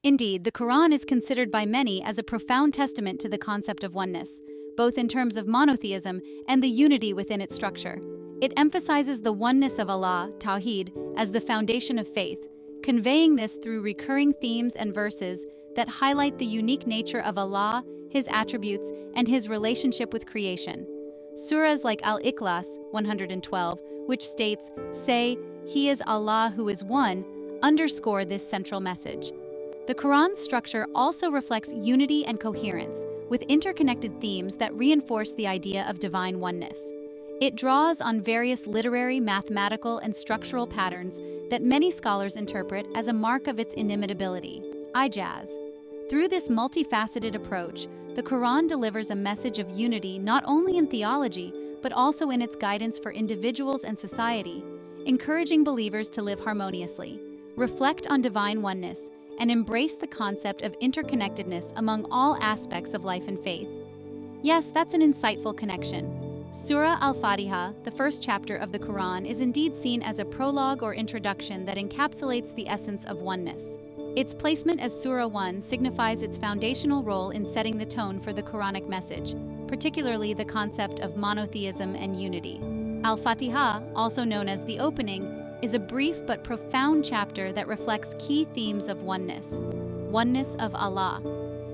Indeed, the Quran is considered by many as a profound testament to the concept of oneness, both in terms of monotheism and the unity within its structure. It emphasizes the oneness of Allah, Tawhid, as the foundation of faith, conveying this through recurring themes and verses that highlight the unique nature of Allah, His attributes, and His relationship with creation. Surahs like Al-Ikhlas 112, which states, "Say, He is Allah who is one," underscore this central message. The Quran's structure also reflects unity and coherence, with interconnected themes that reinforce the idea of divine oneness. It draws on various literary, mathematical, and structural patterns that many scholars interpret as a mark of its inimitability. Ijaz. Through this multifaceted approach, the Quran delivers a message of unity not only in theology, but also in its guidance for individuals and society, encouraging believers to live harmoniously, reflect on divine oneness, and embrace the concept of interconnectedness among all aspects of life and faith. Yes, that's an insightful connection. Surah Al-Fatihah, the first chapter of the Quran, is indeed seen as a prologue or introduction that encapsulates the essence of oneness. Its placement as Surah 1 signifies its foundational role in setting the tone for the Quranic message, particularly the concept of monotheism and unity. Al-Fatihah, also known as the opening, is a brief but profound chapter that reflects key themes of oneness of Allah.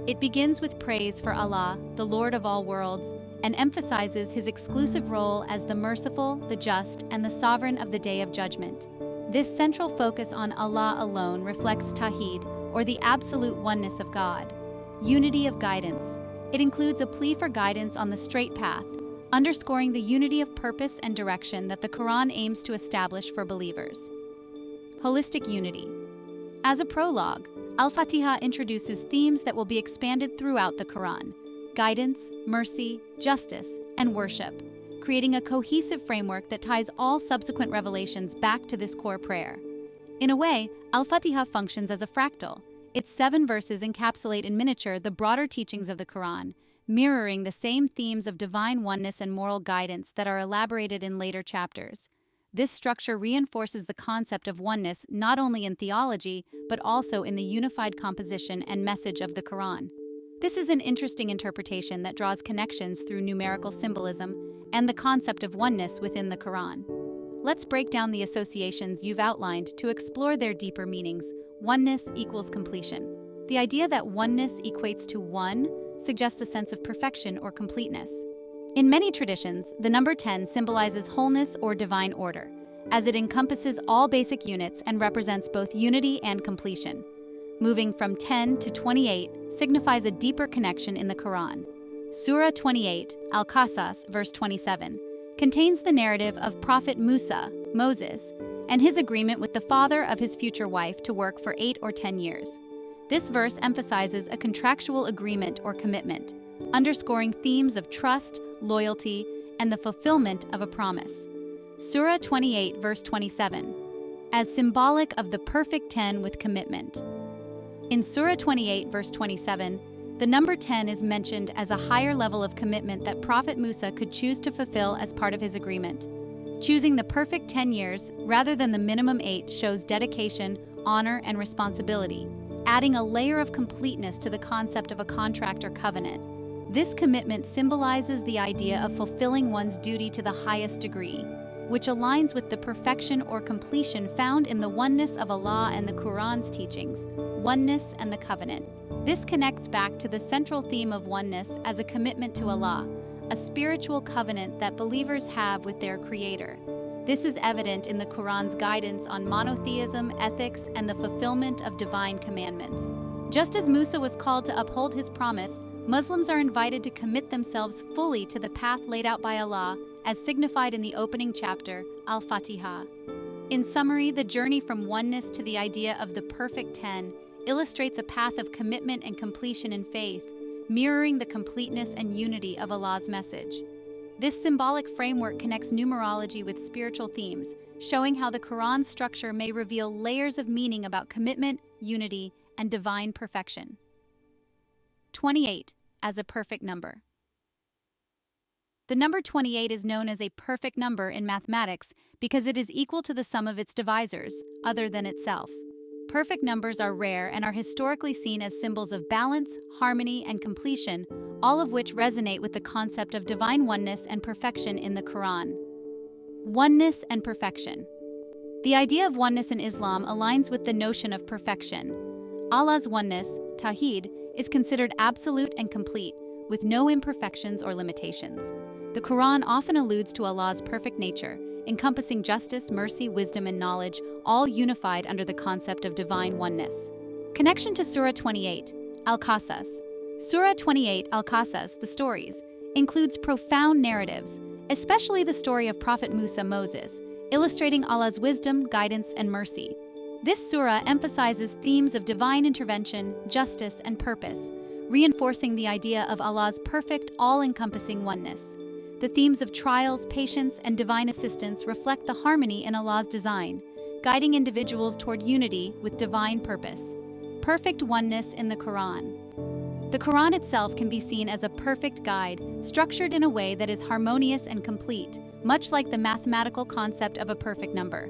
It begins with praise for Allah, the Lord of all worlds, and emphasizes His exclusive role as the merciful, the just, and the sovereign of the Day of Judgment. This central focus on Allah alone reflects Tawhid, or the absolute oneness of God. Unity of guidance. It includes a plea for guidance on the straight path, underscoring the unity of purpose and direction that the Quran aims to establish for believers. Holistic unity. As a prologue, Al-Fatihah introduces themes that will be expanded throughout the Quran: guidance, mercy, justice, and worship, creating a cohesive framework that ties all subsequent revelations back to this core prayer. In a way, Al-Fatihah functions as a fractal. Its 7 verses encapsulate in miniature the broader teachings of the Quran, mirroring the same themes of divine oneness and moral guidance that are elaborated in later chapters. This structure reinforces the concept of oneness not only in theology, but also in the unified composition and message of the Quran. This is an interesting interpretation that draws connections through numerical symbolism and the concept of oneness within the Quran. Let's break down the associations you've outlined to explore their deeper meanings. Oneness equals completion. The idea that oneness equates to one suggests a sense of perfection or completeness. In many traditions, the number 10 symbolizes wholeness or divine order, as it encompasses all basic units and represents both unity and completion. Moving from 10 to 28 signifies a deeper connection in the Quran. Surah 28, Al-Qasas, verse 27, contains the narrative of Prophet Musa, Moses, and his agreement with the father of his future wife to work for 8 or 10 years. This verse emphasizes a contractual agreement or commitment, underscoring themes of trust, loyalty, and the fulfillment of a promise. Surah 28, verse 27, as symbolic of the perfect 10 with commitment. In Surah 28, verse 27, the number 10 is mentioned as a higher level of commitment that Prophet Musa could choose to fulfill as part of his agreement. Choosing the perfect 10 years rather than the minimum 8 shows dedication, honor, and responsibility, adding a layer of completeness to the concept of a contract or covenant. This commitment symbolizes the idea of fulfilling one's duty to the highest degree, which aligns with the perfection or completion found in the oneness of Allah and the Quran's teachings, oneness and the covenant. This connects back to the central theme of oneness as a commitment to Allah, a spiritual covenant that believers have with their Creator. This is evident in the Quran's guidance on monotheism, ethics, and the fulfillment of divine commandments. Just as Musa was called to uphold his promise, Muslims are invited to commit themselves fully to the path laid out by Allah, as signified in the opening chapter, Al-Fatihah. In summary, the journey from oneness to the idea of the perfect 10 illustrates a path of commitment and completion in faith, mirroring the completeness and unity of Allah's message. This symbolic framework connects numerology with spiritual themes, showing how the Quran's structure may reveal layers of meaning about commitment, unity, and divine perfection. 28 as a perfect number. The number 28 is known as a perfect number in mathematics because it is equal to the sum of its divisors, other than itself. perfect numbers are rare and are historically seen as symbols of balance, harmony, and completion, all of which resonate with the concept of divine oneness and perfection in the Quran. Oneness and perfection. The idea of oneness in Islam aligns with the notion of perfection. Allah's oneness, Tawhid, is considered absolute and complete, with no imperfections or limitations. The Quran often alludes to Allah's perfect nature, encompassing justice, mercy, wisdom, and knowledge, all unified under the concept of divine oneness. Connection to Surah 28, Al-Qasas. Surah 28, Al-Qasas, the stories, includes profound narratives, especially the story of Prophet Musa Moses, illustrating Allah's wisdom, guidance, and mercy. This surah emphasizes themes of divine intervention, justice, and purpose, reinforcing the idea of Allah's perfect, all-encompassing oneness. The themes of trials, patience, and divine assistance reflect the harmony in Allah's design, guiding individuals toward unity with divine purpose. Perfect oneness in the Quran. The Quran itself can be seen as a perfect guide, structured in a way that is harmonious and complete, much like the mathematical concept of a perfect number.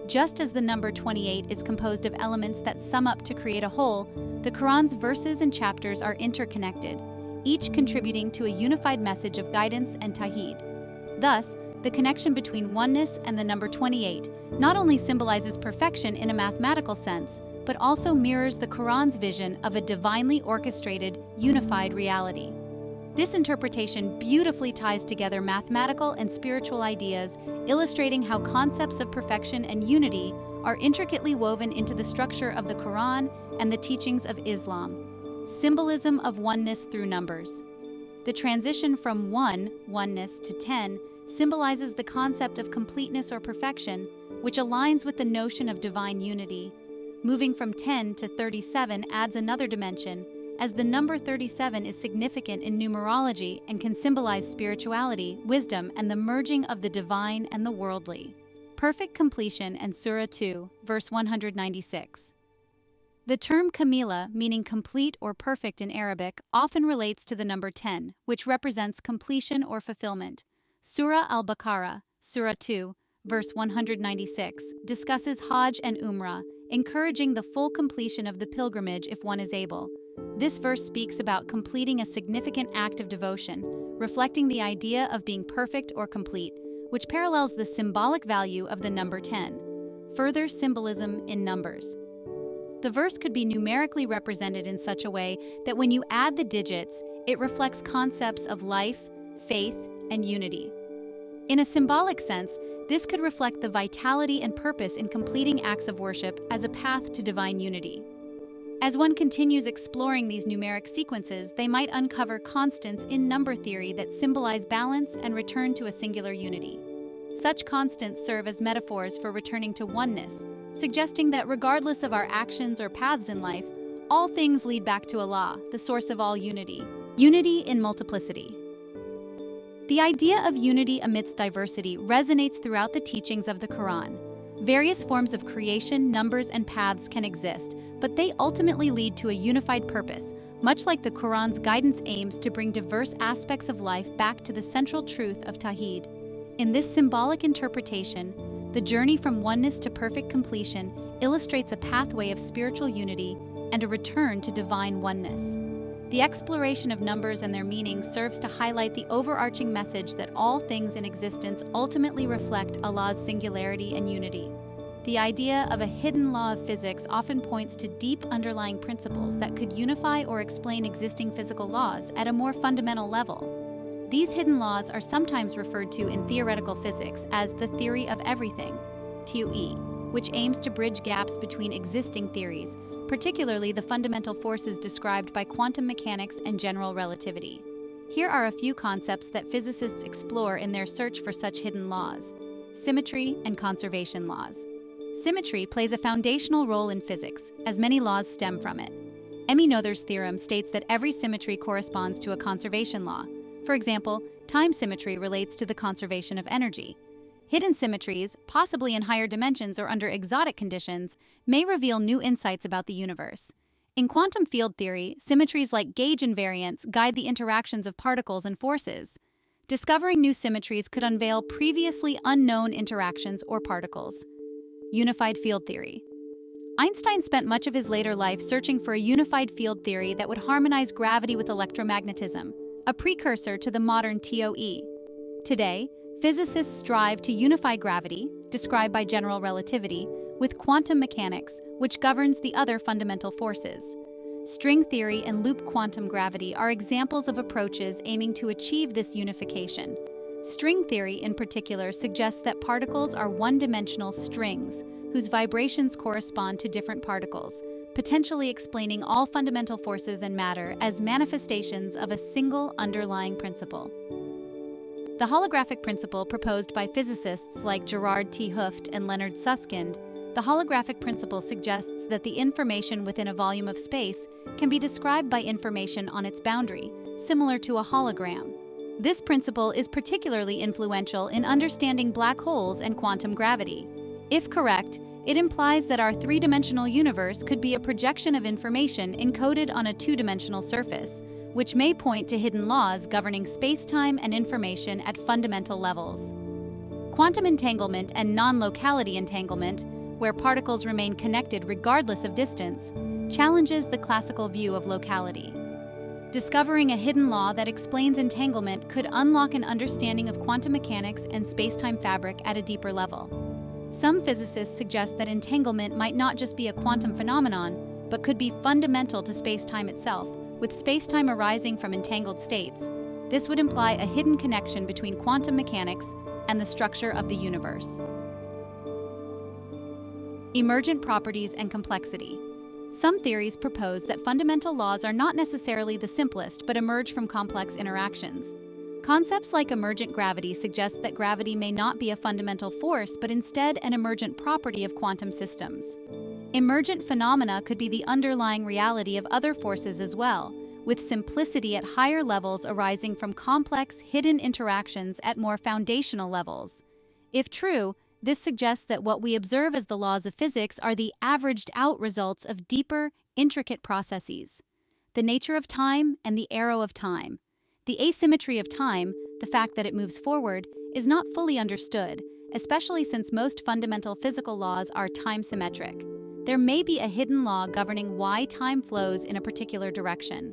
Just as the number 28 is composed of elements that sum up to create a whole, the Quran's verses and chapters are interconnected, each contributing to a unified message of guidance and Tawhid. Thus, the connection between oneness and the number 28 not only symbolizes perfection in a mathematical sense, but also mirrors the Quran's vision of a divinely orchestrated, unified reality. This interpretation beautifully ties together mathematical and spiritual ideas, illustrating how concepts of perfection and unity are intricately woven into the structure of the Quran and the teachings of Islam. Symbolism of oneness through numbers. The transition from oneness, to 10 symbolizes the concept of completeness or perfection, which aligns with the notion of divine unity. Moving from 10 to 37 adds another dimension, as the number 37 is significant in numerology and can symbolize spirituality, wisdom, and the merging of the divine and the worldly. Perfect completion and Surah 2, verse 196. The term kamila, meaning complete or perfect in Arabic, often relates to the number 10, which represents completion or fulfillment. Surah Al-Baqarah, Surah 2, verse 196, discusses Hajj and Umrah, encouraging the full completion of the pilgrimage if one is able. This verse speaks about completing a significant act of devotion, reflecting the idea of being perfect or complete, which parallels the symbolic value of the number 10. Further symbolism in numbers. The verse could be numerically represented in such a way that when you add the digits, it reflects concepts of life, faith, and unity. In a symbolic sense, this could reflect the vitality and purpose in completing acts of worship as a path to divine unity. As one continues exploring these numeric sequences, they might uncover constants in number theory that symbolize balance and return to a singular unity. Such constants serve as metaphors for returning to oneness, suggesting that regardless of our actions or paths in life, all things lead back to Allah, the source of all unity. Unity in multiplicity. The idea of unity amidst diversity resonates throughout the teachings of the Quran. Various forms of creation, numbers, and paths can exist, but they ultimately lead to a unified purpose, much like the Quran's guidance aims to bring diverse aspects of life back to the central truth of Tawhid. In this symbolic interpretation, the journey from oneness to perfect completion illustrates a pathway of spiritual unity and a return to divine oneness. The exploration of numbers and their meaning serves to highlight the overarching message that all things in existence ultimately reflect Allah's singularity and unity. The idea of a hidden law of physics often points to deep underlying principles that could unify or explain existing physical laws at a more fundamental level. These hidden laws are sometimes referred to in theoretical physics as the theory of everything, TOE, which aims to bridge gaps between existing theories, particularly the fundamental forces described by quantum mechanics and general relativity. Here are a few concepts that physicists explore in their search for such hidden laws: symmetry and conservation laws. Symmetry plays a foundational role in physics, as many laws stem from it. Noether's theorem states that every symmetry corresponds to a conservation law. For example, time symmetry relates to the conservation of energy. Hidden symmetries, possibly in higher dimensions or under exotic conditions, may reveal new insights about the universe. In quantum field theory, symmetries like gauge invariance guide the interactions of particles and forces. Discovering new symmetries could unveil previously unknown interactions or particles. Unified field theory. Einstein spent much of his later life searching for a unified field theory that would harmonize gravity with electromagnetism, a precursor to the modern TOE. Today, physicists strive to unify gravity, described by general relativity, with quantum mechanics, which governs the other fundamental forces. String theory and loop quantum gravity are examples of approaches aiming to achieve this unification. String theory, in particular, suggests that particles are one-dimensional strings whose vibrations correspond to different particles, potentially explaining all fundamental forces and matter as manifestations of a single underlying principle. The holographic principle proposed by physicists like Gerard T. Hooft and Leonard Susskind, the holographic principle suggests that the information within a volume of space can be described by information on its boundary, similar to a hologram. This principle is particularly influential in understanding black holes and quantum gravity. If correct, it implies that our three-dimensional universe could be a projection of information encoded on a two-dimensional surface, which may point to hidden laws governing space-time and information at fundamental levels. Quantum entanglement and non-locality entanglement, where particles remain connected regardless of distance, challenges the classical view of locality. Discovering a hidden law that explains entanglement could unlock an understanding of quantum mechanics and space-time fabric at a deeper level. Some physicists suggest that entanglement might not just be a quantum phenomenon, but could be fundamental to space-time itself, with space-time arising from entangled states. This would imply a hidden connection between quantum mechanics and the structure of the universe. Emergent properties and complexity. Some theories propose that fundamental laws are not necessarily the simplest but emerge from complex interactions. Concepts like emergent gravity suggest that gravity may not be a fundamental force but instead an emergent property of quantum systems. Emergent phenomena could be the underlying reality of other forces as well, with simplicity at higher levels arising from complex, hidden interactions at more foundational levels. If true, this suggests that what we observe as the laws of physics are the averaged-out results of deeper, intricate processes. The nature of time and the arrow of time. The asymmetry of time, the fact that it moves forward, is not fully understood, especially since most fundamental physical laws are time-symmetric. There may be a hidden law governing why time flows in a particular direction.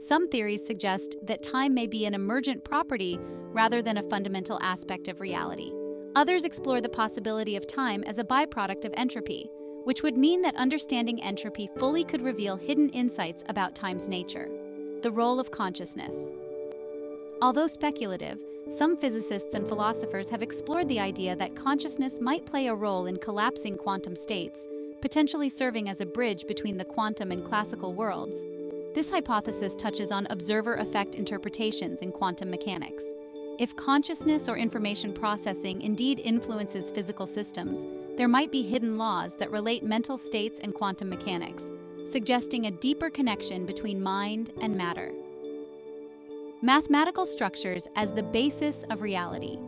Some theories suggest that time may be an emergent property rather than a fundamental aspect of reality. Others explore the possibility of time as a byproduct of entropy, which would mean that understanding entropy fully could reveal hidden insights about time's nature. The role of consciousness. Although speculative, some physicists and philosophers have explored the idea that consciousness might play a role in collapsing quantum states, potentially serving as a bridge between the quantum and classical worlds. This hypothesis touches on observer effect interpretations in quantum mechanics. If consciousness or information processing indeed influences physical systems, there might be hidden laws that relate mental states and quantum mechanics, suggesting a deeper connection between mind and matter. Mathematical structures as the basis of reality.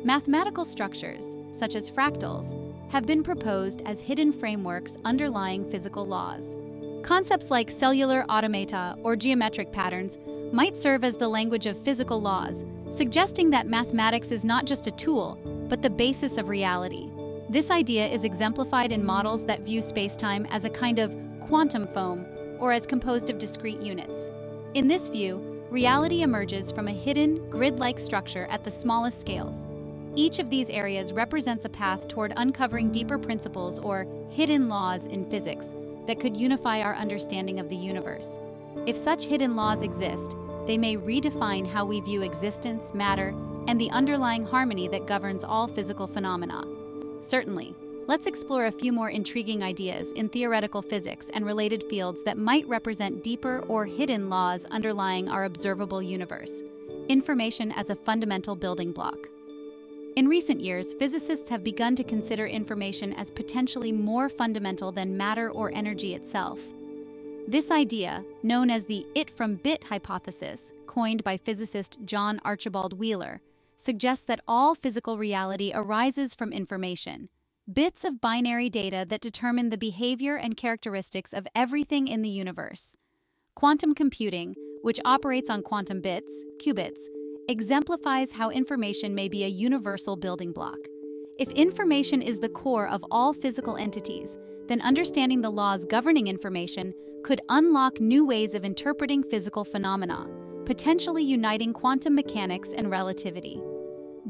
Mathematical structures, such as fractals, have been proposed as hidden frameworks underlying physical laws. Concepts like cellular automata or geometric patterns might serve as the language of physical laws, suggesting that mathematics is not just a tool, but the basis of reality. This idea is exemplified in models that view spacetime as a kind of quantum foam, or as composed of discrete units. In this view, reality emerges from a hidden, grid-like structure at the smallest scales. Each of these areas represents a path toward uncovering deeper principles or hidden laws in physics that could unify our understanding of the universe. If such hidden laws exist, they may redefine how we view existence, matter, and the underlying harmony that governs all physical phenomena. Certainly, let's explore a few more intriguing ideas in theoretical physics and related fields that might represent deeper or hidden laws underlying our observable universe. Information as a fundamental building block. In recent years, physicists have begun to consider information as potentially more fundamental than matter or energy itself. This idea, known as the it-from-bit hypothesis, coined by physicist John Archibald Wheeler, suggests that all physical reality arises from information, bits of binary data that determine the behavior and characteristics of everything in the universe. Quantum computing, which operates on quantum bits, qubits, exemplifies how information may be a universal building block. If information is the core of all physical entities, then understanding the laws governing information could unlock new ways of interpreting physical phenomena, potentially uniting quantum mechanics and relativity.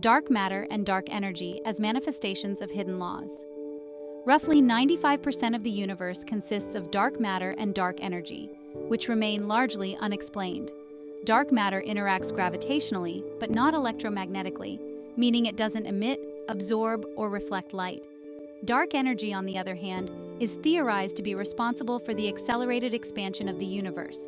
Dark matter and dark energy as manifestations of hidden laws. Roughly 95% of the universe consists of dark matter and dark energy, which remain largely unexplained. Dark matter interacts gravitationally, but not electromagnetically, meaning it doesn't emit, absorb, or reflect light. Dark energy, on the other hand, is theorized to be responsible for the accelerated expansion of the universe.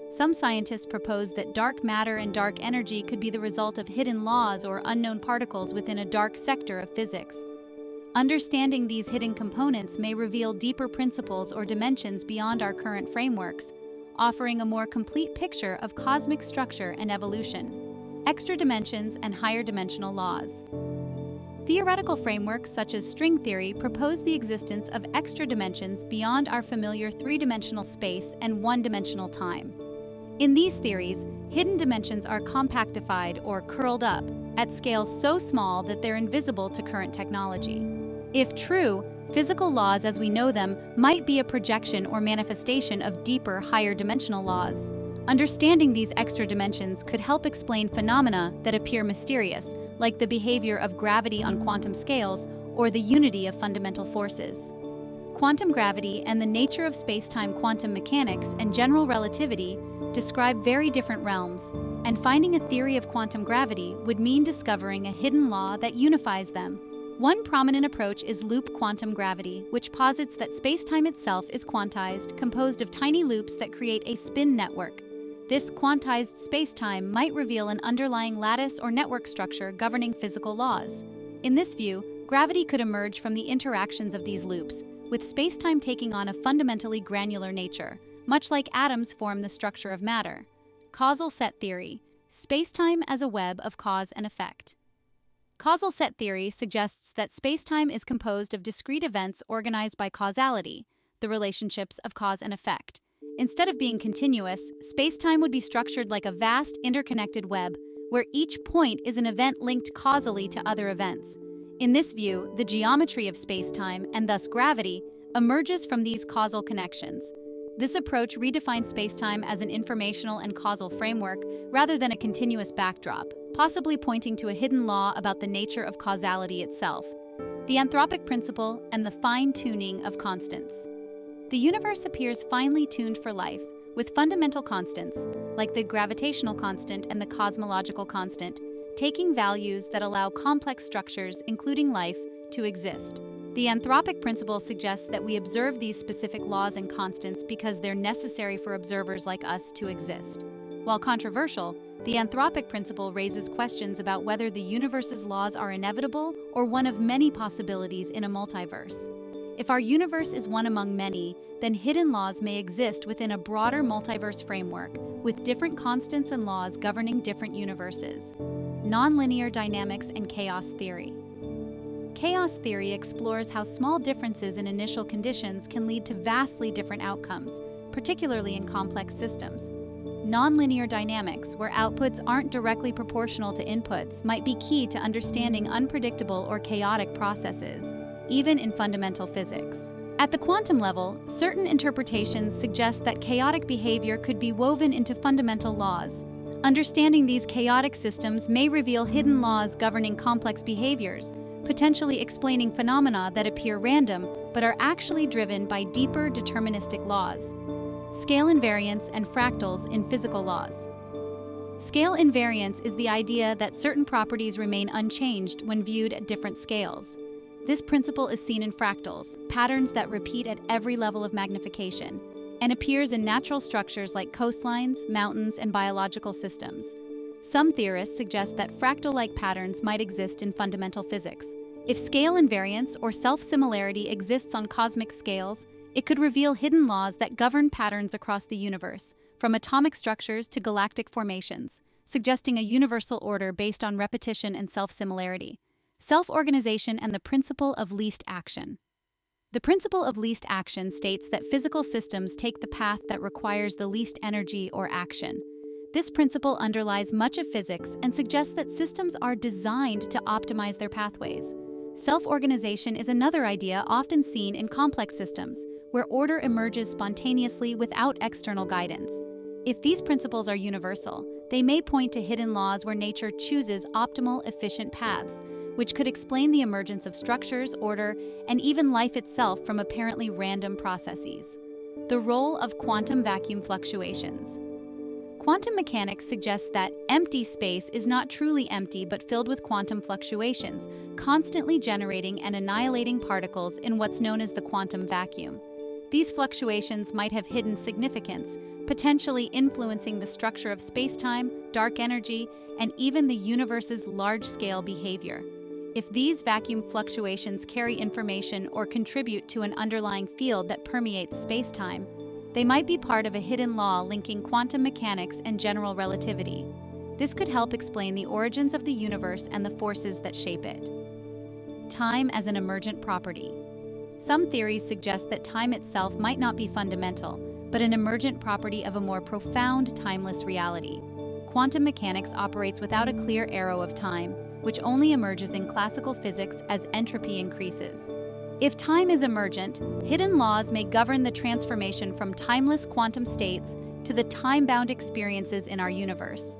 Some scientists propose that dark matter and dark energy could be the result of hidden laws or unknown particles within a dark sector of physics. Understanding these hidden components may reveal deeper principles or dimensions beyond our current frameworks, offering a more complete picture of cosmic structure and evolution, extra dimensions, and higher dimensional laws. Theoretical frameworks such as string theory propose the existence of extra dimensions beyond our familiar three-dimensional space and one-dimensional time. In these theories, hidden dimensions are compactified or curled up at scales so small that they're invisible to current technology. If true, physical laws as we know them might be a projection or manifestation of deeper, higher dimensional laws. Understanding these extra dimensions could help explain phenomena that appear mysterious, like the behavior of gravity on quantum scales or the unity of fundamental forces. Quantum gravity and the nature of space-time quantum mechanics and general relativity describe very different realms, and finding a theory of quantum gravity would mean discovering a hidden law that unifies them. One prominent approach is loop quantum gravity, which posits that space-time itself is quantized, composed of tiny loops that create a spin network. This quantized space-time might reveal an underlying lattice or network structure governing physical laws. In this view, gravity could emerge from the interactions of these loops, with space-time taking on a fundamentally granular nature, much like atoms form the structure of matter. Causal set theory: space-time as a web of cause and effect. Causal set theory suggests that space-time is composed of discrete events organized by causality, the relationships of cause and effect. Instead of being continuous, space-time would be structured like a vast, interconnected web, where each point is an event linked causally to other events. In this view, the geometry of space-time, and thus gravity, emerges from these causal connections. This approach redefines space-time as an informational and causal framework rather than a continuous backdrop, possibly pointing to a hidden law about the nature of causality itself, the anthropic principle, and the fine-tuning of constants. The universe appears finely tuned for life, with fundamental constants, like the gravitational constant and the cosmological constant, taking values that allow complex structures, including life, to exist. The anthropic principle suggests that we observe these specific laws and constants because they're necessary for observers like us to exist. While controversial, the anthropic principle raises questions about whether the universe's laws are inevitable or one of many possibilities in a multiverse. If our universe is one among many, then hidden laws may exist within a broader multiverse framework, with different constants and laws governing different universes. Nonlinear dynamics and chaos theory. Chaos theory explores how small differences in initial conditions can lead to vastly different outcomes, particularly in complex systems. Nonlinear dynamics, where outputs aren't directly proportional to inputs, might be key to understanding unpredictable or chaotic processes, even in fundamental physics. At the quantum level, certain interpretations suggest that chaotic behavior could be woven into fundamental laws. Understanding these chaotic systems may reveal hidden laws governing complex behaviors, potentially explaining phenomena that appear random but are actually driven by deeper deterministic laws. Scale invariance and fractals in physical laws. Scale invariance is the idea that certain properties remain unchanged when viewed at different scales. This principle is seen in fractals, patterns that repeat at every level of magnification, and appears in natural structures like coastlines, mountains, and biological systems. Some theorists suggest that fractal-like patterns might exist in fundamental physics. If scale invariance or self-similarity exists on cosmic scales, it could reveal hidden laws that govern patterns across the universe, from atomic structures to galactic formations, suggesting a universal order based on repetition and self-similarity. Self-organization and the principle of least action. The principle of least action states that physical systems take the path that requires the least energy or action. This principle underlies much of physics and suggests that systems are designed to optimize their pathways. Self-organization is another idea often seen in complex systems, where order emerges spontaneously without external guidance. If these principles are universal, they may point to hidden laws where nature chooses optimal, efficient paths, which could explain the emergence of structures, order, and even life itself from apparently random processes. The role of quantum vacuum fluctuations. Quantum mechanics suggests that empty space is not truly empty but filled with quantum fluctuations, constantly generating and annihilating particles in what's known as the quantum vacuum. These fluctuations might have hidden significance, potentially influencing the structure of space-time, dark energy, and even the universe's large-scale behavior. If these vacuum fluctuations carry information or contribute to an underlying field that permeates space-time, they might be part of a hidden law linking quantum mechanics and general relativity. This could help explain the origins of the universe and the forces that shape it. Time as an emergent property. Some theories suggest that time itself might not be fundamental, but an emergent property of a more profound, timeless reality. Quantum mechanics operates without a clear arrow of time, which only emerges in classical physics as entropy increases. If time is emergent, hidden laws may govern the transformation from timeless quantum states to the time-bound experiences in our universe.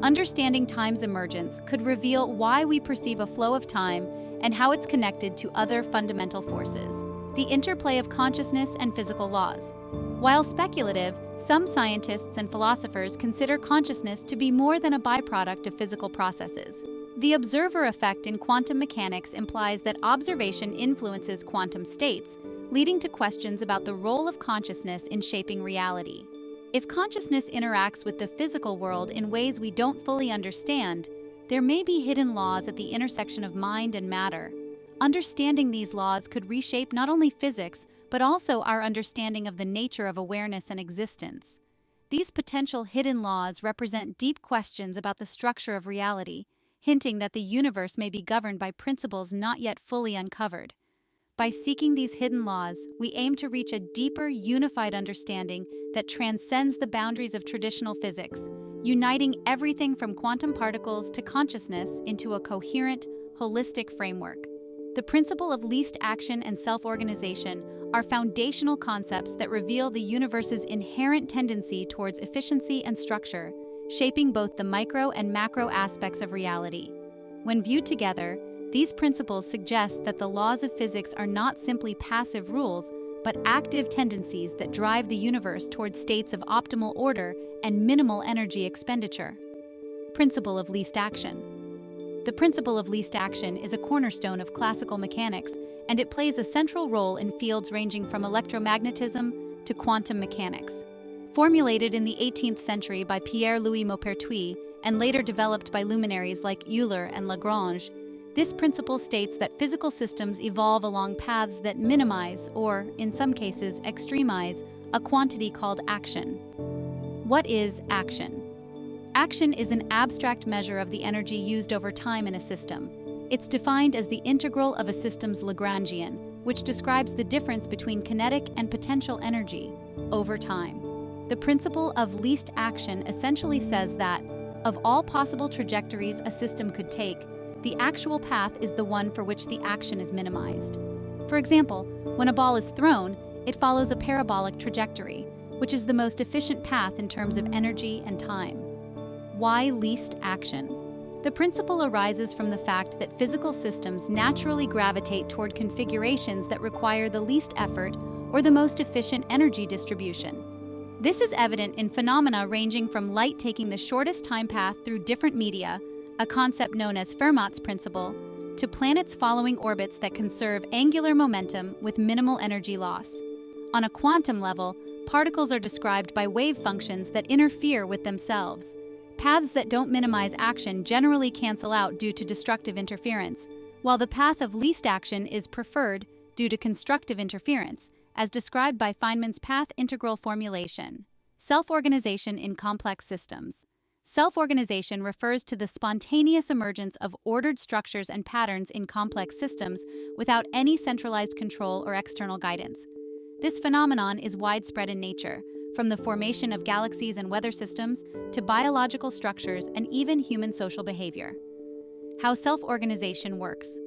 Understanding time's emergence could reveal why we perceive a flow of time and how it's connected to other fundamental forces, the interplay of consciousness and physical laws. While speculative, some scientists and philosophers consider consciousness to be more than a byproduct of physical processes. The observer effect in quantum mechanics implies that observation influences quantum states, leading to questions about the role of consciousness in shaping reality. If consciousness interacts with the physical world in ways we don't fully understand, there may be hidden laws at the intersection of mind and matter. Understanding these laws could reshape not only physics, but also our understanding of the nature of awareness and existence. These potential hidden laws represent deep questions about the structure of reality, hinting that the universe may be governed by principles not yet fully uncovered. By seeking these hidden laws, we aim to reach a deeper, unified understanding that transcends the boundaries of traditional physics, uniting everything from quantum particles to consciousness into a coherent, holistic framework. The principle of least action and self-organization are foundational concepts that reveal the universe's inherent tendency towards efficiency and structure, shaping both the micro and macro aspects of reality. When viewed together, these principles suggest that the laws of physics are not simply passive rules, but active tendencies that drive the universe towards states of optimal order and minimal energy expenditure. Principle of least action. The principle of least action is a cornerstone of classical mechanics, and it plays a central role in fields ranging from electromagnetism to quantum mechanics. Formulated in the 18th century by Pierre-Louis Maupertuis and later developed by luminaries like Euler and Lagrange, this principle states that physical systems evolve along paths that minimize, or, in some cases, extremize, a quantity called action. What is action? Action is an abstract measure of the energy used over time in a system. It's defined as the integral of a system's Lagrangian, which describes the difference between kinetic and potential energy over time. The principle of least action essentially says that, of all possible trajectories a system could take, the actual path is the one for which the action is minimized. For example, when a ball is thrown, it follows a parabolic trajectory, which is the most efficient path in terms of energy and time. Why least action? The principle arises from the fact that physical systems naturally gravitate toward configurations that require the least effort or the most efficient energy distribution. This is evident in phenomena ranging from light taking the shortest time path through different media, a concept known as Fermat's principle, to planets following orbits that conserve angular momentum with minimal energy loss. On a quantum level, particles are described by wave functions that interfere with themselves. Paths that don't minimize action generally cancel out due to destructive interference, while the path of least action is preferred due to constructive interference, as described by Feynman's path integral formulation. Self-organization in complex systems. Self-organization refers to the spontaneous emergence of ordered structures and patterns in complex systems without any centralized control or external guidance. This phenomenon is widespread in nature, from the formation of galaxies and weather systems to biological structures and even human social behavior. How self-organization works.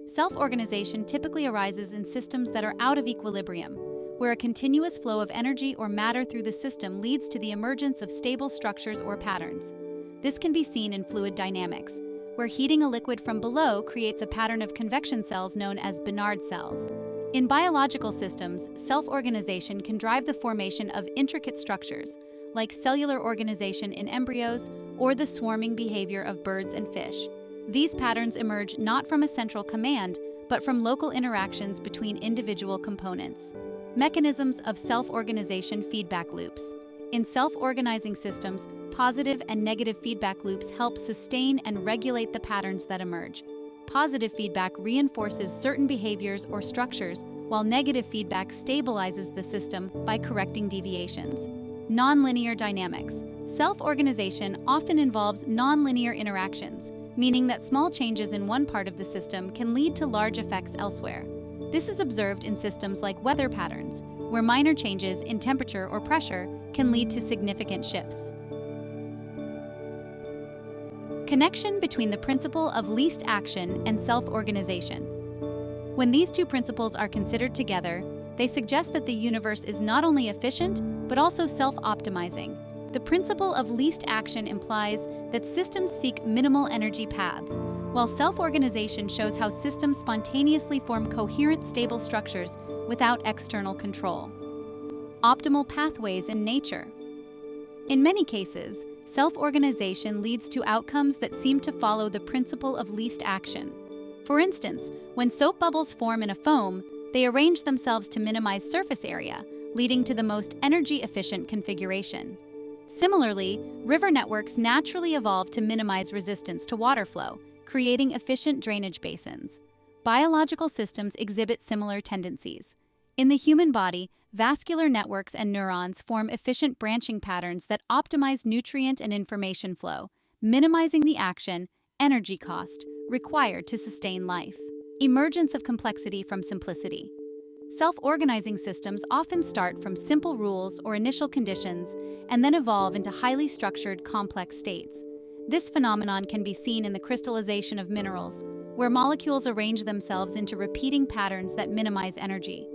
Self-organization typically arises in systems that are out of equilibrium, where a continuous flow of energy or matter through the system leads to the emergence of stable structures or patterns. This can be seen in fluid dynamics, where heating a liquid from below creates a pattern of convection cells known as Bénard cells. In biological systems, self-organization can drive the formation of intricate structures, like cellular organization in embryos or the swarming behavior of birds and fish. These patterns emerge not from a central command, but from local interactions between individual components. Mechanisms of self-organization feedback loops. In self-organizing systems, positive and negative feedback loops help sustain and regulate the patterns that emerge. Positive feedback reinforces certain behaviors or structures, while negative feedback stabilizes the system by correcting deviations. Nonlinear dynamics. Self-organization often involves nonlinear interactions, meaning that small changes in one part of the system can lead to large effects elsewhere. This is observed in systems like weather patterns, where minor changes in temperature or pressure can lead to significant shifts. Connection between the principle of least action and self-organization. When these two principles are considered together, they suggest that the universe is not only efficient, but also self-optimizing. The principle of least action implies that systems seek minimal energy paths, while self-organization shows how systems spontaneously form coherent, stable structures without external control. Optimal pathways in nature. In many cases, self-organization leads to outcomes that seem to follow the principle of least action. For instance, when soap bubbles form in a foam, they arrange themselves to minimize surface area, leading to the most energy-efficient configuration. Similarly, river networks naturally evolve to minimize resistance to water flow, creating efficient drainage basins. Biological systems exhibit similar tendencies. In the human body, vascular networks and neurons form efficient branching patterns that optimize nutrient and information flow, minimizing the action, energy cost, required to sustain life. Emergence of complexity from simplicity. Self-organizing systems often start from simple rules or initial conditions and then evolve into highly structured, complex states. This phenomenon can be seen in the crystallization of minerals, where molecules arrange themselves into repeating patterns that minimize energy.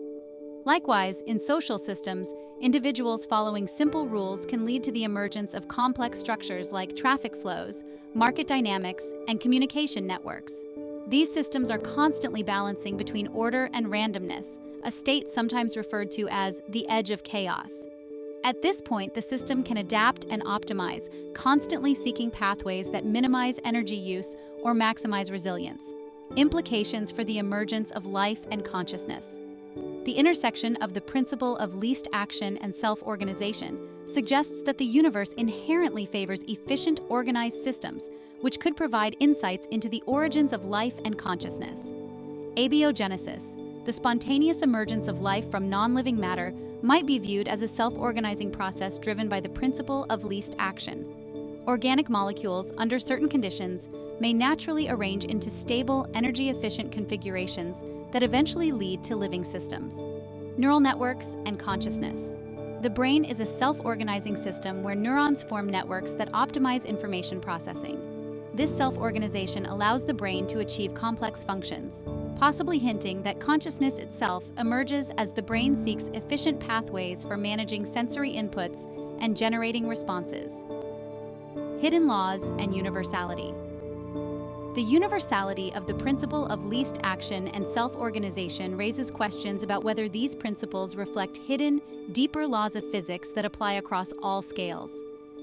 Likewise, in social systems, individuals following simple rules can lead to the emergence of complex structures like traffic flows, market dynamics, and communication networks. These systems are constantly balancing between order and randomness, a state sometimes referred to as the edge of chaos. At this point, the system can adapt and optimize, constantly seeking pathways that minimize energy use or maximize resilience. Implications for the emergence of life and consciousness. The intersection of the principle of least action and self-organization suggests that the universe inherently favors efficient, organized systems, which could provide insights into the origins of life and consciousness. Abiogenesis, the spontaneous emergence of life from non-living matter, might be viewed as a self-organizing process driven by the principle of least action. Organic molecules, under certain conditions, may naturally arrange into stable, energy-efficient configurations that eventually lead to living systems. Neural networks and consciousness. The brain is a self-organizing system where neurons form networks that optimize information processing. This self-organization allows the brain to achieve complex functions, possibly hinting that consciousness itself emerges as the brain seeks efficient pathways for managing sensory inputs and generating responses. Hidden laws and universality. The universality of the principle of least action and self-organization raises questions about whether these principles reflect hidden, deeper laws of physics that apply across all scales.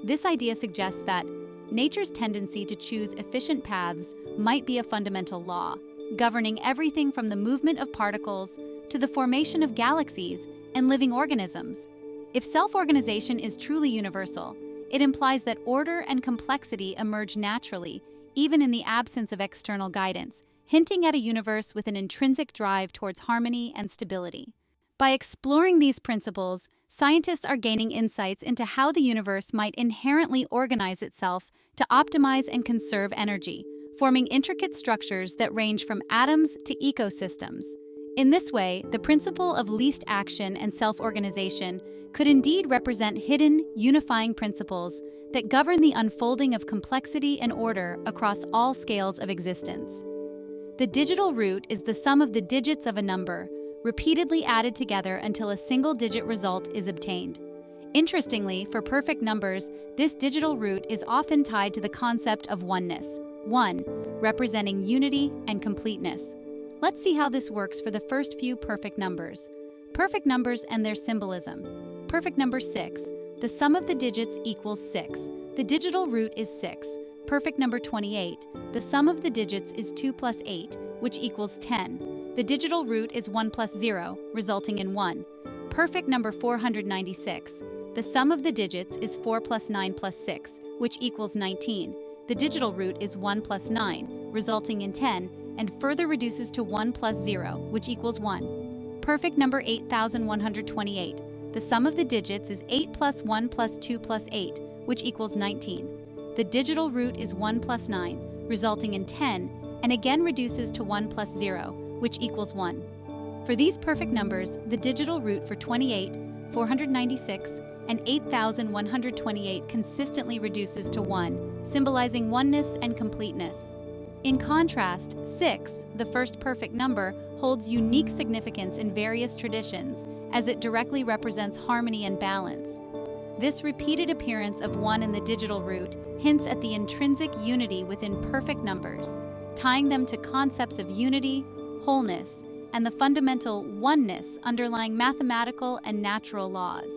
This idea suggests that nature's tendency to choose efficient paths might be a fundamental law, governing everything from the movement of particles to the formation of galaxies and living organisms. If self-organization is truly universal, it implies that order and complexity emerge naturally, even in the absence of external guidance, hinting at a universe with an intrinsic drive towards harmony and stability. By exploring these principles, scientists are gaining insights into how the universe might inherently organize itself to optimize and conserve energy, forming intricate structures that range from atoms to ecosystems. In this way, the principle of least action and self-organization could indeed represent hidden, unifying principles that govern the unfolding of complexity and order across all scales of existence. The digital root is the sum of the digits of a number, repeatedly added together until a single-digit result is obtained. Interestingly, for perfect numbers, this digital root is often tied to the concept of oneness, one, representing unity and completeness. Let's see how this works for the first few perfect numbers. Perfect numbers and their symbolism. Perfect number 6. The sum of the digits equals 6. The digital root is 6. Perfect number 28. The sum of the digits is 2 plus 8, which equals 10. The digital root is 1 plus 0, resulting in 1. Perfect number 496. The sum of the digits is 4 plus 9 plus 6, which equals 19. The digital root is 1 plus 9, resulting in 10, and further reduces to 1 plus 0, which equals 1. Perfect number 8128. The sum of the digits is 8 plus 1 plus 2 plus 8, which equals 19. The digital root is 1 plus 9, resulting in 10, and again reduces to 1 plus 0, which equals 1. For these perfect numbers, the digital root for 28, 496, and 8128 consistently reduces to 1, symbolizing oneness and completeness. In contrast, 6, the first perfect number, holds unique significance in various traditions, as it directly represents harmony and balance. This repeated appearance of 1 in the digital root hints at the intrinsic unity within perfect numbers, tying them to concepts of unity, wholeness, and the fundamental oneness underlying mathematical and natural laws.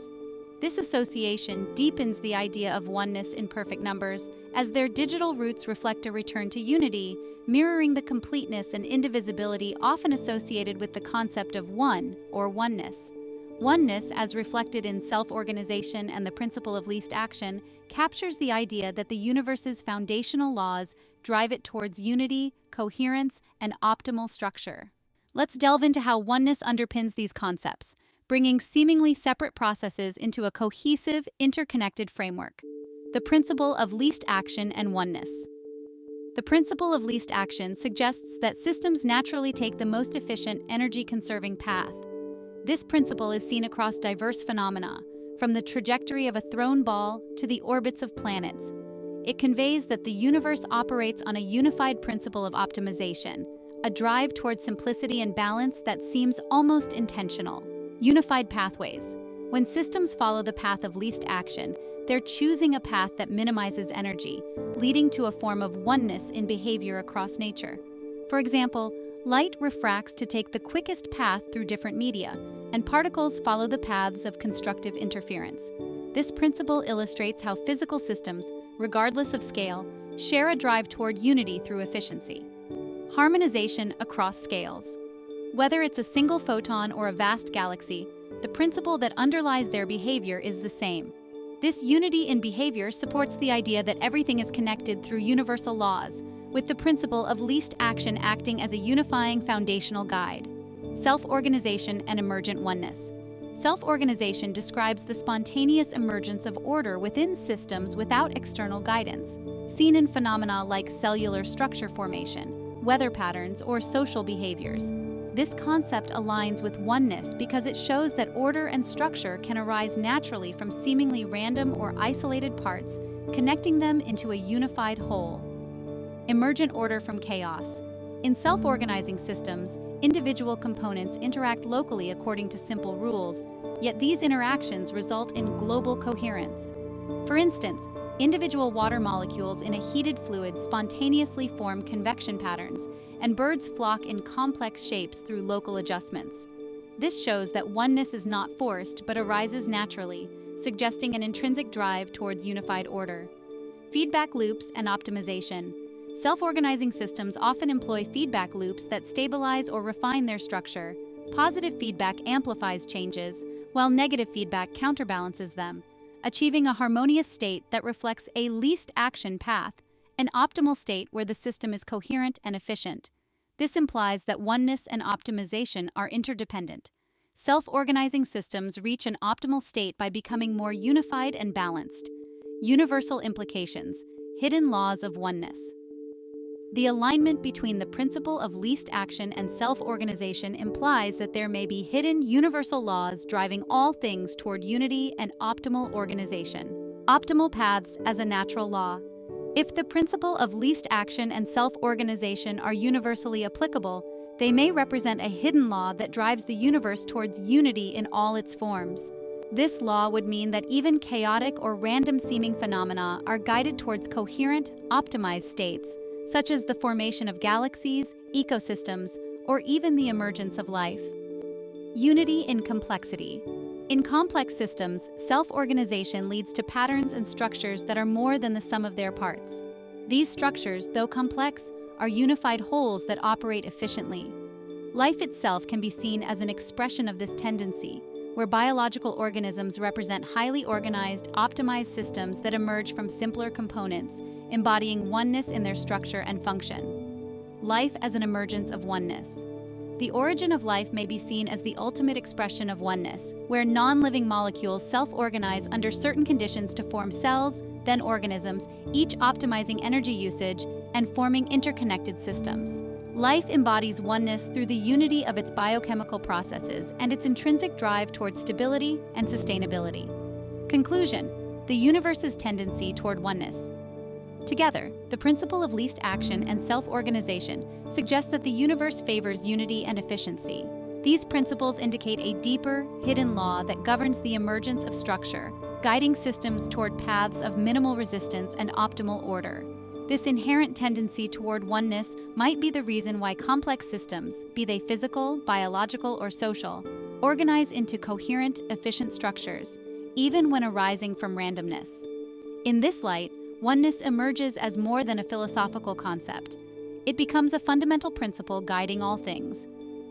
This association deepens the idea of oneness in perfect numbers, as their digital roots reflect a return to unity, mirroring the completeness and indivisibility often associated with the concept of one or oneness. Oneness, as reflected in self-organization and the principle of least action, captures the idea that the universe's foundational laws drive it towards unity, coherence, and optimal structure. Let's delve into how oneness underpins these concepts, bringing seemingly separate processes into a cohesive, interconnected framework. The principle of least action and oneness. The principle of least action suggests that systems naturally take the most efficient, energy-conserving path. This principle is seen across diverse phenomena, from the trajectory of a thrown ball to the orbits of planets. It conveys that the universe operates on a unified principle of optimization, a drive towards simplicity and balance that seems almost intentional. Unified pathways. When systems follow the path of least action, they're choosing a path that minimizes energy, leading to a form of oneness in behavior across nature. For example, light refracts to take the quickest path through different media, and particles follow the paths of constructive interference. This principle illustrates how physical systems, regardless of scale, share a drive toward unity through efficiency. Harmonization across scales. Whether it's a single photon or a vast galaxy, the principle that underlies their behavior is the same. This unity in behavior supports the idea that everything is connected through universal laws, with the principle of least action acting as a unifying foundational guide. Self-organization and emergent oneness. Self-organization describes the spontaneous emergence of order within systems without external guidance, seen in phenomena like cellular structure formation, weather patterns, or social behaviors. This concept aligns with oneness because it shows that order and structure can arise naturally from seemingly random or isolated parts, connecting them into a unified whole. Emergent order from chaos. In self-organizing systems, individual components interact locally according to simple rules, yet these interactions result in global coherence. For instance, individual water molecules in a heated fluid spontaneously form convection patterns, and birds flock in complex shapes through local adjustments. This shows that oneness is not forced but arises naturally, suggesting an intrinsic drive towards unified order. Feedback loops and optimization. Self-organizing systems often employ feedback loops that stabilize or refine their structure. Positive feedback amplifies changes, while negative feedback counterbalances them, achieving a harmonious state that reflects a least action path, an optimal state where the system is coherent and efficient. This implies that oneness and optimization are interdependent. Self-organizing systems reach an optimal state by becoming more unified and balanced. Universal implications, hidden laws of oneness. The alignment between the principle of least action and self-organization implies that there may be hidden universal laws driving all things toward unity and optimal organization. Optimal paths as a natural law. If the principle of least action and self-organization are universally applicable, they may represent a hidden law that drives the universe towards unity in all its forms. This law would mean that even chaotic or random-seeming phenomena are guided towards coherent, optimized states, such as the formation of galaxies, ecosystems, or even the emergence of life. Unity in complexity. In complex systems, self-organization leads to patterns and structures that are more than the sum of their parts. These structures, though complex, are unified wholes that operate efficiently. Life itself can be seen as an expression of this tendency, where biological organisms represent highly organized, optimized systems that emerge from simpler components, embodying oneness in their structure and function. Life as an emergence of oneness. The origin of life may be seen as the ultimate expression of oneness, where non-living molecules self-organize under certain conditions to form cells, then organisms, each optimizing energy usage and forming interconnected systems. Life embodies oneness through the unity of its biochemical processes and its intrinsic drive towards stability and sustainability. Conclusion: the universe's tendency toward oneness. Together, the principle of least action and self-organization suggests that the universe favors unity and efficiency. These principles indicate a deeper, hidden law that governs the emergence of structure, guiding systems toward paths of minimal resistance and optimal order. This inherent tendency toward oneness might be the reason why complex systems, be they physical, biological, or social, organize into coherent, efficient structures, even when arising from randomness. In this light, oneness emerges as more than a philosophical concept. It becomes a fundamental principle guiding all things.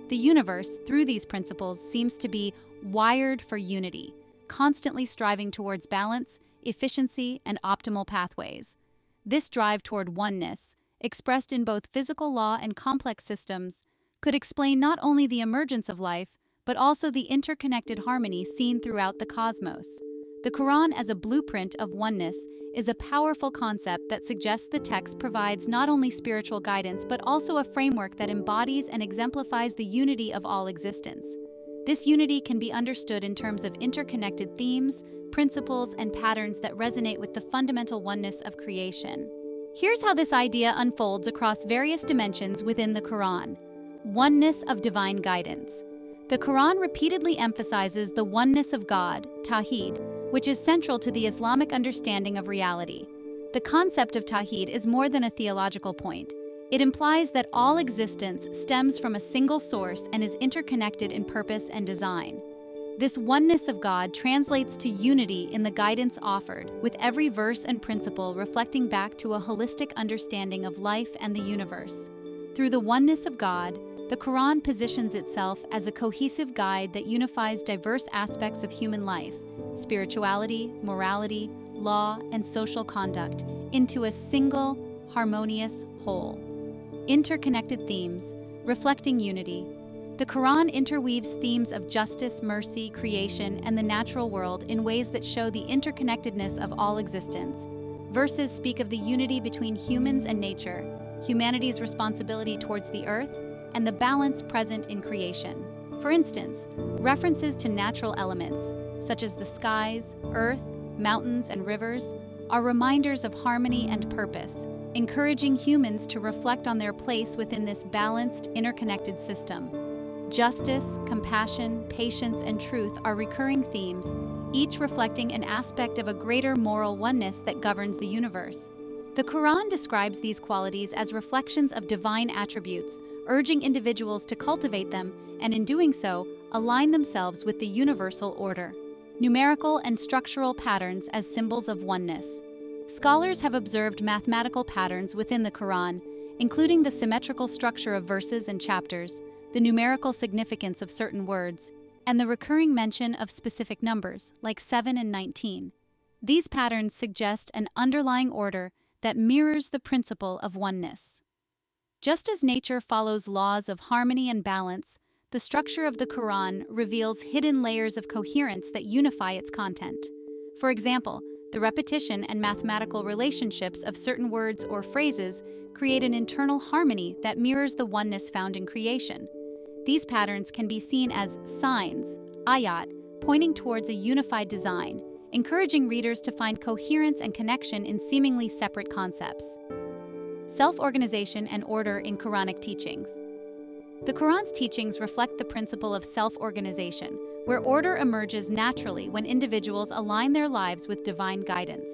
The universe, through these principles, seems to be wired for unity, constantly striving towards balance, efficiency, and optimal pathways. This drive toward oneness, expressed in both physical law and complex systems, could explain not only the emergence of life, but also the interconnected harmony seen throughout the cosmos. The Quran as a blueprint of oneness is a powerful concept that suggests the text provides not only spiritual guidance but also a framework that embodies and exemplifies the unity of all existence. This unity can be understood in terms of interconnected themes, principles, and patterns that resonate with the fundamental oneness of creation. Here's how this idea unfolds across various dimensions within the Quran. Oneness of divine guidance. The Quran repeatedly emphasizes the oneness of God, Tawhid, which is central to the Islamic understanding of reality. The concept of Tawhid is more than a theological point. It implies that all existence stems from a single source and is interconnected in purpose and design. This oneness of God translates to unity in the guidance offered, with every verse and principle reflecting back to a holistic understanding of life and the universe. Through the oneness of God, the Quran positions itself as a cohesive guide that unifies diverse aspects of human life, spirituality, morality, law, and social conduct, into a single, harmonious whole. Interconnected themes, reflecting unity. The Quran interweaves themes of justice, mercy, creation, and the natural world in ways that show the interconnectedness of all existence. Verses speak of the unity between humans and nature, humanity's responsibility towards the earth, and the balance present in creation. For instance, references to natural elements, such as the skies, earth, mountains, and rivers, are reminders of harmony and purpose, encouraging humans to reflect on their place within this balanced, interconnected system. Justice, compassion, patience, and truth are recurring themes, each reflecting an aspect of a greater moral oneness that governs the universe. The Quran describes these qualities as reflections of divine attributes, urging individuals to cultivate them and, in doing so, align themselves with the universal order. Numerical and structural patterns as symbols of oneness. Scholars have observed mathematical patterns within the Quran, including the symmetrical structure of verses and chapters, the numerical significance of certain words, and the recurring mention of specific numbers, like 7 and 19. These patterns suggest an underlying order that mirrors the principle of oneness. Just as nature follows laws of harmony and balance, the structure of the Quran reveals hidden layers of coherence that unify its content. For example, the repetition and mathematical relationships of certain words or phrases create an internal harmony that mirrors the oneness found in creation. These patterns can be seen as signs, ayat, pointing towards a unified design, encouraging readers to find coherence and connection in seemingly separate concepts. Self-organization and order in Quranic teachings. The Quran's teachings reflect the principle of self-organization, where order emerges naturally when individuals align their lives with divine guidance.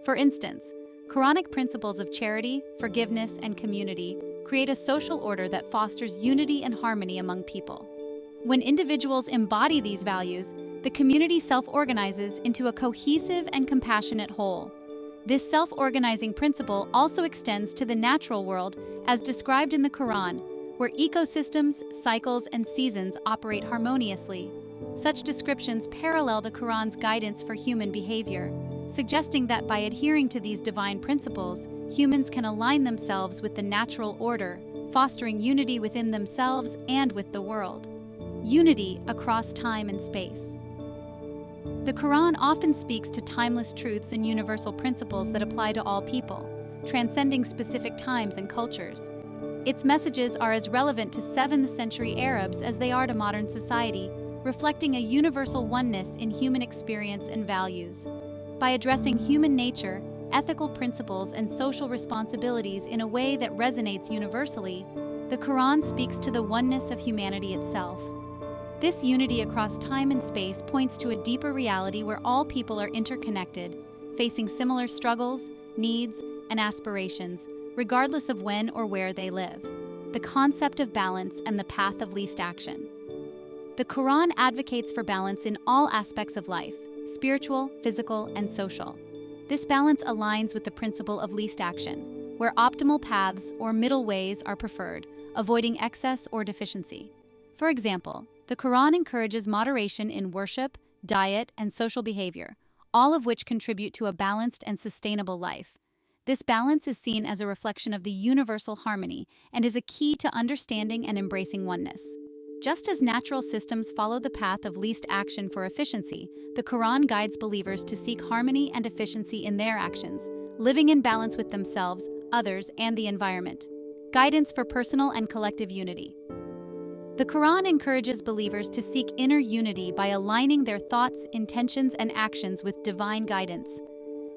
For instance, Quranic principles of charity, forgiveness, and community create a social order that fosters unity and harmony among people. When individuals embody these values, the community self-organizes into a cohesive and compassionate whole. This self-organizing principle also extends to the natural world, as described in the Quran, where ecosystems, cycles, and seasons operate harmoniously. Such descriptions parallel the Quran's guidance for human behavior, suggesting that by adhering to these divine principles, humans can align themselves with the natural order, fostering unity within themselves and with the world. Unity across time and space. The Quran often speaks to timeless truths and universal principles that apply to all people, transcending specific times and cultures. Its messages are as relevant to 7th century Arabs as they are to modern society, reflecting a universal oneness in human experience and values. By addressing human nature, ethical principles, and social responsibilities in a way that resonates universally, the Quran speaks to the oneness of humanity itself. This unity across time and space points to a deeper reality where all people are interconnected, facing similar struggles, needs, and aspirations, regardless of when or where they live. The concept of balance and the path of least action. The Quran advocates for balance in all aspects of life, spiritual, physical, and social. This balance aligns with the principle of least action, where optimal paths or middle ways are preferred, avoiding excess or deficiency. For example, the Quran encourages moderation in worship, diet, and social behavior, all of which contribute to a balanced and sustainable life. This balance is seen as a reflection of the universal harmony and is a key to understanding and embracing oneness. Just as natural systems follow the path of least action for efficiency, the Quran guides believers to seek harmony and efficiency in their actions, living in balance with themselves, others, and the environment. Guidance for personal and collective unity. The Quran encourages believers to seek inner unity by aligning their thoughts, intentions, and actions with divine guidance.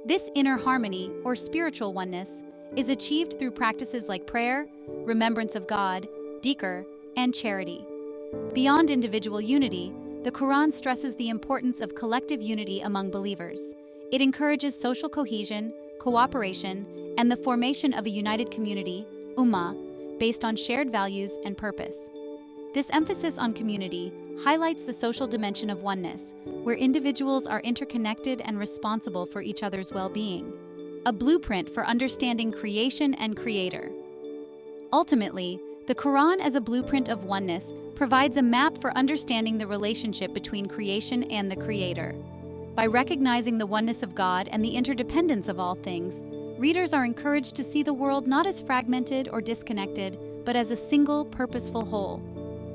This inner harmony, or spiritual oneness, is achieved through practices like prayer, remembrance of God, dhikr, and charity. Beyond individual unity, the Quran stresses the importance of collective unity among believers. It encourages social cohesion, cooperation, and the formation of a united community, ummah, based on shared values and purpose. This emphasis on community highlights the social dimension of oneness, where individuals are interconnected and responsible for each other's well-being. A blueprint for understanding creation and creator. Ultimately, the Quran as a blueprint of oneness provides a map for understanding the relationship between creation and the Creator. By recognizing the oneness of God and the interdependence of all things, readers are encouraged to see the world not as fragmented or disconnected, but as a single, purposeful whole.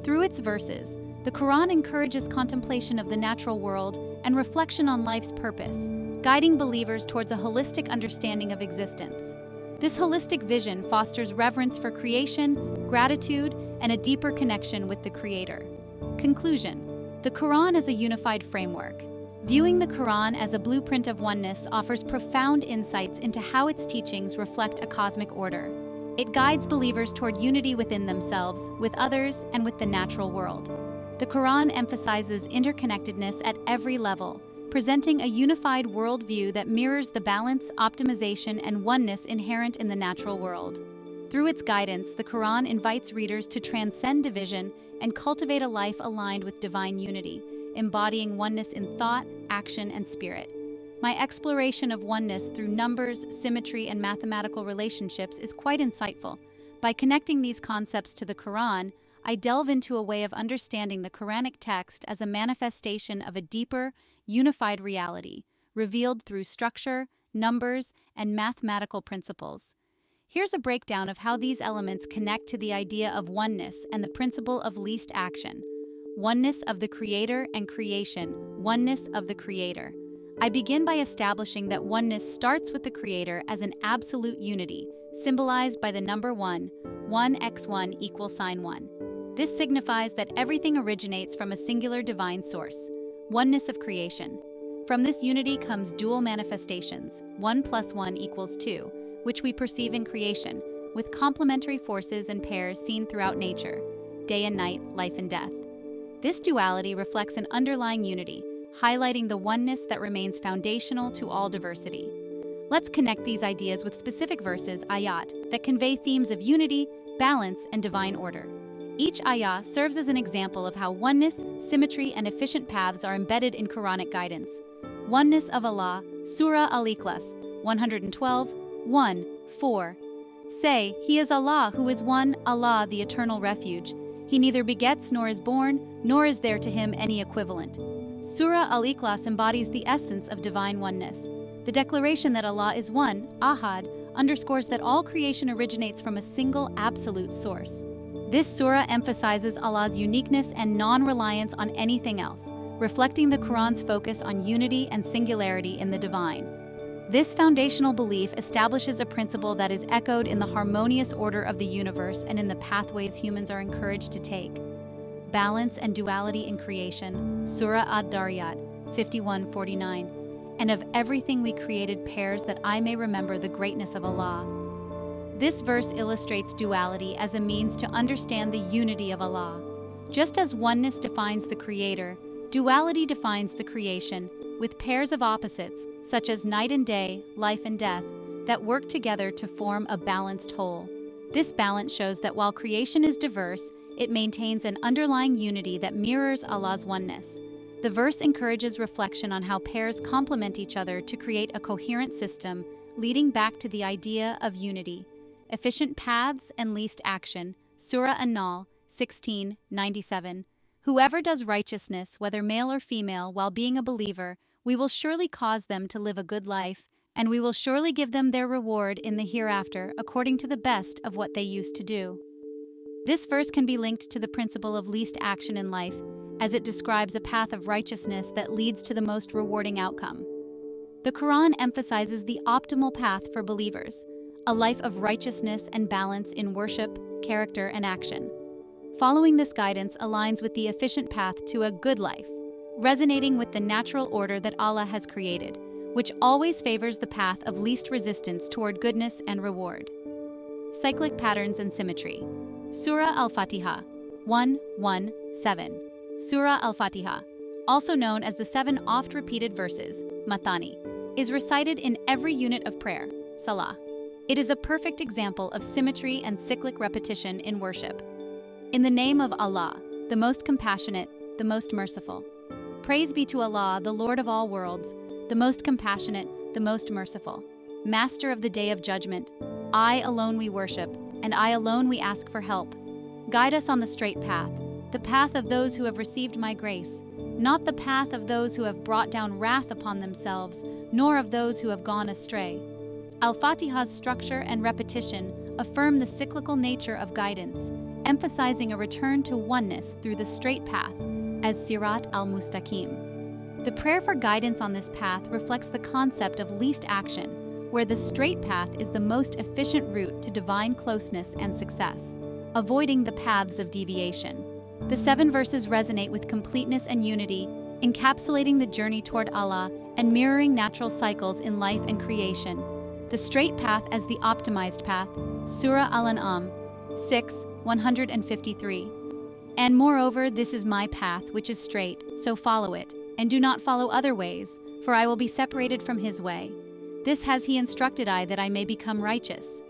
Through its verses, the Quran encourages contemplation of the natural world and reflection on life's purpose, guiding believers towards a holistic understanding of existence. This holistic vision fosters reverence for creation, gratitude, and a deeper connection with the Creator. Conclusion: the Quran as a unified framework. Viewing the Quran as a blueprint of oneness offers profound insights into how its teachings reflect a cosmic order. It guides believers toward unity within themselves, with others, and with the natural world. The Quran emphasizes interconnectedness at every level, presenting a unified worldview that mirrors the balance, optimization, and oneness inherent in the natural world. Through its guidance, the Quran invites readers to transcend division and cultivate a life aligned with divine unity, embodying oneness in thought, action, and spirit. My exploration of oneness through numbers, symmetry, and mathematical relationships is quite insightful. By connecting these concepts to the Quran, I delve into a way of understanding the Quranic text as a manifestation of a deeper, unified reality, revealed through structure, numbers, and mathematical principles. Here's a breakdown of how these elements connect to the idea of oneness and the principle of least action. Oneness of the Creator and creation, oneness of the Creator. I begin by establishing that oneness starts with the Creator as an absolute unity, symbolized by the number 1, 1x1 equals sign 1. This signifies that everything originates from a singular divine source. Oneness of creation. From this unity comes dual manifestations, 1 plus 1 equals 2, which we perceive in creation, with complementary forces and pairs seen throughout nature, day and night, life and death. This duality reflects an underlying unity, highlighting the oneness that remains foundational to all diversity. Let's connect these ideas with specific verses, ayat, that convey themes of unity, balance, and divine order. Each ayah serves as an example of how oneness, symmetry, and efficient paths are embedded in Quranic guidance. Oneness of Allah, Surah Al-Ikhlas, 112, 1, 4. Say, He is Allah who is one, Allah the eternal refuge. He neither begets nor is born, nor is there to him any equivalent. Surah Al-Ikhlas embodies the essence of divine oneness. The declaration that Allah is one, Ahad, underscores that all creation originates from a single absolute source. This surah emphasizes Allah's uniqueness and non-reliance on anything else, reflecting the Quran's focus on unity and singularity in the divine. This foundational belief establishes a principle that is echoed in the harmonious order of the universe and in the pathways humans are encouraged to take. Balance and duality in creation, Surah Ad-Dariyat, 51:49. And of everything we created pairs that I may remember the greatness of Allah. This verse illustrates duality as a means to understand the unity of Allah. Just as oneness defines the Creator, duality defines the creation, with pairs of opposites, such as night and day, life and death, that work together to form a balanced whole. This balance shows that while creation is diverse, it maintains an underlying unity that mirrors Allah's oneness. The verse encourages reflection on how pairs complement each other to create a coherent system, leading back to the idea of unity. Efficient paths and least action, Surah An-Nahl, 16:97. Whoever does righteousness, whether male or female, while being a believer, we will surely cause them to live a good life, and we will surely give them their reward in the hereafter according to the best of what they used to do. This verse can be linked to the principle of least action in life, as it describes a path of righteousness that leads to the most rewarding outcome. The Quran emphasizes the optimal path for believers, a life of righteousness and balance in worship, character, and action. Following this guidance aligns with the efficient path to a good life, resonating with the natural order that Allah has created, which always favors the path of least resistance toward goodness and reward. Cyclic patterns and symmetry. Surah Al-Fatihah, 1:1-7. Surah Al-Fatihah, also known as the 7 oft-repeated verses, Mathani, is recited in every unit of prayer, Salah. It is a perfect example of symmetry and cyclic repetition in worship. In the name of Allah, the most compassionate, the most merciful. Praise be to Allah, the Lord of all worlds, the most compassionate, the most merciful. Master of the day of judgment, I alone we worship, and I alone we ask for help. Guide us on the straight path, the path of those who have received my grace, not the path of those who have brought down wrath upon themselves, nor of those who have gone astray. Al-Fatihah's structure and repetition affirm the cyclical nature of guidance, emphasizing a return to oneness through the straight path, as Sirat al-Mustaqim. The prayer for guidance on this path reflects the concept of least action, where the straight path is the most efficient route to divine closeness and success, avoiding the paths of deviation. The 7 verses resonate with completeness and unity, encapsulating the journey toward Allah and mirroring natural cycles in life and creation. The straight path as the optimized path, Surah Al-An'am, 6:153. And moreover, this is my path, which is straight, so follow it, and do not follow other ways, for I will be separated from his way. This has he instructed I that I may become righteous.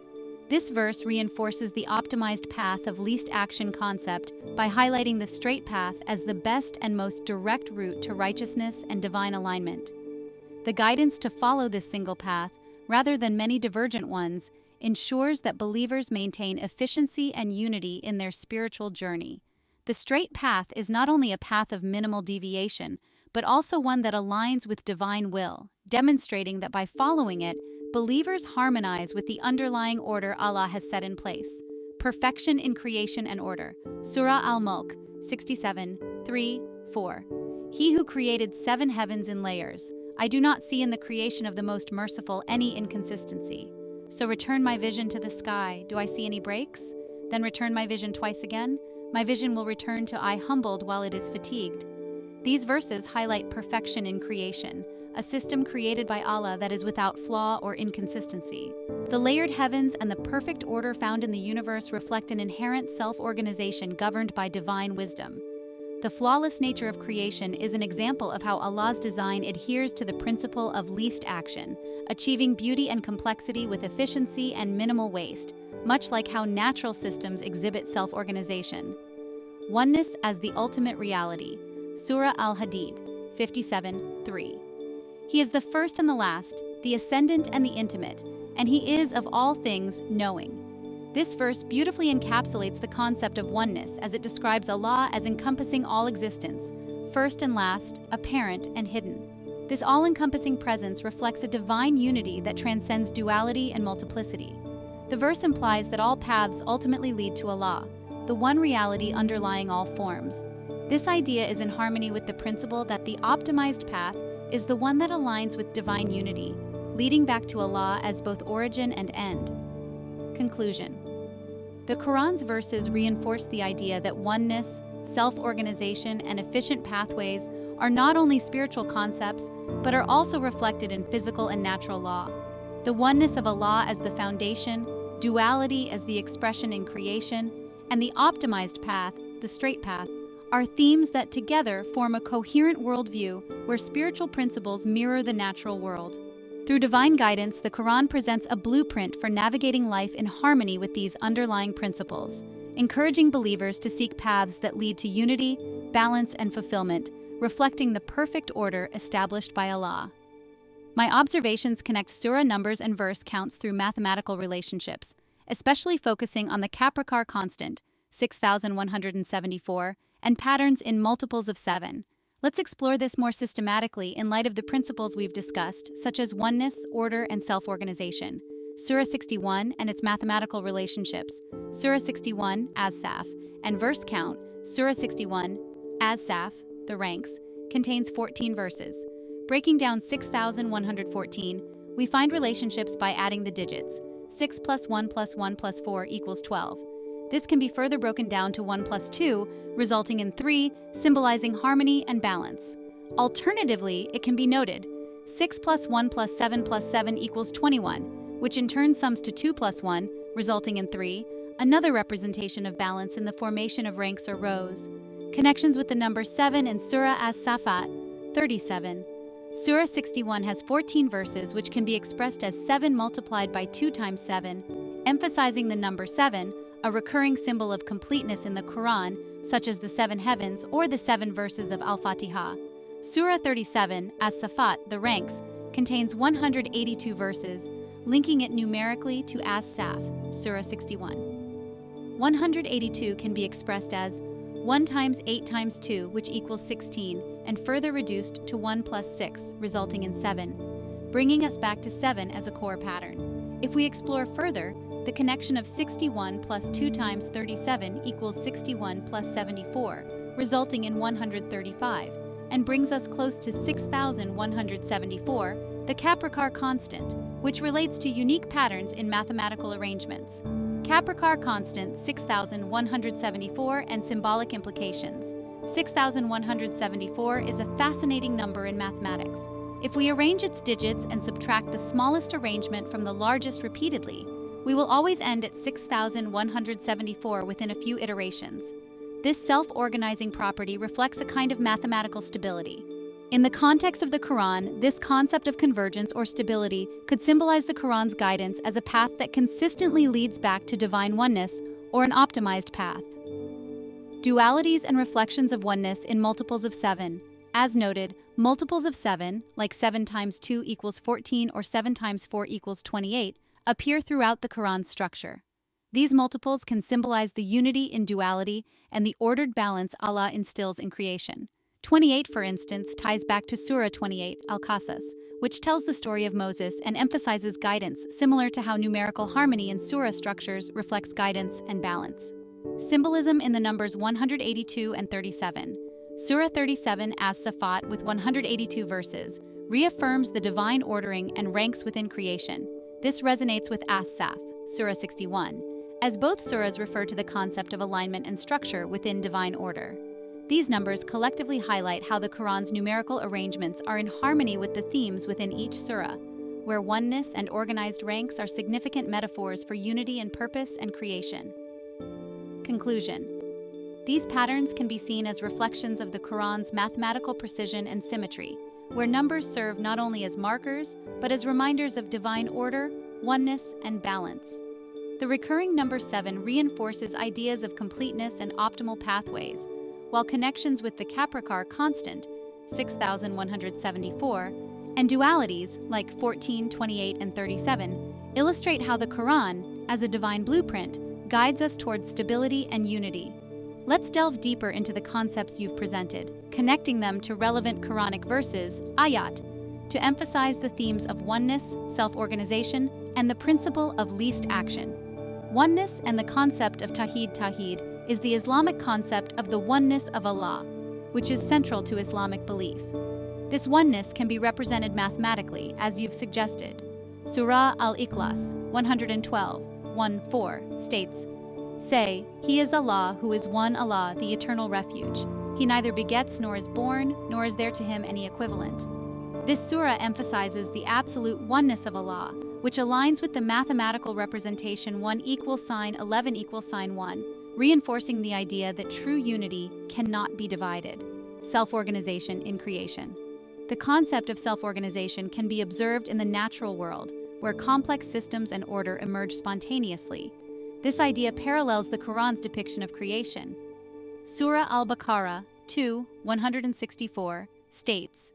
This verse reinforces the optimized path of least action concept by highlighting the straight path as the best and most direct route to righteousness and divine alignment. The guidance to follow this single path, rather than many divergent ones, ensures that believers maintain efficiency and unity in their spiritual journey. The straight path is not only a path of minimal deviation, but also one that aligns with divine will, demonstrating that by following it, believers harmonize with the underlying order Allah has set in place. Perfection in creation and order. Surah Al-Mulk, 67:3-4. He who created 7 heavens in layers, I do not see in the creation of the most merciful any inconsistency. So return my vision to the sky. Do I see any breaks? Then return my vision twice again. My vision will return to I humbled while it is fatigued. These verses highlight perfection in creation, a system created by Allah that is without flaw or inconsistency. The layered heavens and the perfect order found in the universe reflect an inherent self-organization governed by divine wisdom. The flawless nature of creation is an example of how Allah's design adheres to the principle of least action, achieving beauty and complexity with efficiency and minimal waste, much like how natural systems exhibit self-organization. Oneness as the ultimate reality. Surah Al-Hadid 57:3. He is the first and the last, the ascendant and the intimate, and he is of all things knowing. This verse beautifully encapsulates the concept of oneness as it describes Allah as encompassing all existence, first and last, apparent and hidden. This all-encompassing presence reflects a divine unity that transcends duality and multiplicity. The verse implies that all paths ultimately lead to Allah, the one reality underlying all forms. This idea is in harmony with the principle that the optimized path is the one that aligns with divine unity, leading back to Allah as both origin and end. Conclusion. The Quran's verses reinforce the idea that oneness, self-organization, and efficient pathways are not only spiritual concepts, but are also reflected in physical and natural law. The oneness of Allah as the foundation, duality as the expression in creation, and the optimized path, the straight path, are themes that together form a coherent worldview where spiritual principles mirror the natural world. Through divine guidance, the Quran presents a blueprint for navigating life in harmony with these underlying principles, encouraging believers to seek paths that lead to unity, balance, and fulfillment, reflecting the perfect order established by Allah. My observations connect surah numbers and verse counts through mathematical relationships, especially focusing on the Capricorn constant, 6,174, and patterns in multiples of 7. Let's explore this more systematically in light of the principles we've discussed, such as oneness, order, and self-organization. Surah 61 and its mathematical relationships. Surah 61, as-Saf, and verse count. Surah 61, as-Saf, the ranks, contains 14 verses. Breaking down 6,114, we find relationships by adding the digits. 6 plus 1 plus 1 plus 4 equals 12. This can be further broken down to 1 plus 2, resulting in 3, symbolizing harmony and balance. Alternatively, it can be noted, 6 plus 1 plus 7 equals 21, which in turn sums to 2 plus 1, resulting in 3, another representation of balance in the formation of ranks or rows. Connections with the number 7 in Surah As-Safat, 37. Surah 61 has 14 verses which can be expressed as 7 multiplied by 2 times 7, emphasizing the number 7, a recurring symbol of completeness in the Quran, such as the 7 heavens or the 7 verses of Al-Fatihah. Surah 37, As-Safat, the ranks, contains 182 verses, linking it numerically to As-Saf, Surah 61. 182 can be expressed as 1 times 8 times 2, which equals 16, and further reduced to 1 plus 6, resulting in 7, bringing us back to 7 as a core pattern. If we explore further, the connection of 61 plus 2 times 37 equals 61 plus 74, resulting in 135, and brings us close to 6,174, the Capricorn constant, which relates to unique patterns in mathematical arrangements. Capricorn constant 6,174 and symbolic implications. 6,174 is a fascinating number in mathematics. If we arrange its digits and subtract the smallest arrangement from the largest repeatedly, we will always end at 6,174 within a few iterations. This self-organizing property reflects a kind of mathematical stability. In the context of the Quran, this concept of convergence or stability could symbolize the Quran's guidance as a path that consistently leads back to divine oneness or an optimized path. Dualities and reflections of oneness in multiples of 7. As noted, multiples of 7, like 7 times 2 equals 14 or 7 times 4 equals 28, appear throughout the Quran's structure. These multiples can symbolize the unity in duality and the ordered balance Allah instills in creation. 28, for instance, ties back to Surah 28, Al-Qasas, which tells the story of Moses and emphasizes guidance, similar to how numerical harmony in surah structures reflects guidance and balance. Symbolism in the numbers 182 and 37. Surah 37, As-Safat, with 182 verses, reaffirms the divine ordering and ranks within creation. This resonates with As-Saf, Surah 61, as both surahs refer to the concept of alignment and structure within divine order. These numbers collectively highlight how the Quran's numerical arrangements are in harmony with the themes within each surah, where oneness and organized ranks are significant metaphors for unity in purpose and creation. Conclusion. These patterns can be seen as reflections of the Quran's mathematical precision and symmetry, where numbers serve not only as markers, but as reminders of divine order, oneness, and balance. The recurring number 7 reinforces ideas of completeness and optimal pathways, while connections with the Capricorn constant, 6,174, and dualities like 14, 28, and 37 illustrate how the Quran, as a divine blueprint, guides us toward stability and unity. Let's delve deeper into the concepts you've presented, connecting them to relevant Quranic verses, ayat, to emphasize the themes of oneness, self-organization, and the principle of least action. Oneness and the concept of Tawhid is the Islamic concept of the oneness of Allah, which is central to Islamic belief. This oneness can be represented mathematically, as you've suggested. Surah Al-Ikhlas 112:1-4 states, "Say, He is Allah who is one Allah, the eternal refuge. He neither begets nor is born, nor is there to him any equivalent." This surah emphasizes the absolute oneness of Allah, which aligns with the mathematical representation 1 = sign 11 = sign 1, reinforcing the idea that true unity cannot be divided. Self-organization in creation. The concept of self-organization can be observed in the natural world, where complex systems and order emerge spontaneously. This idea parallels the Quran's depiction of creation. Surah Al-Baqarah 2:164 states,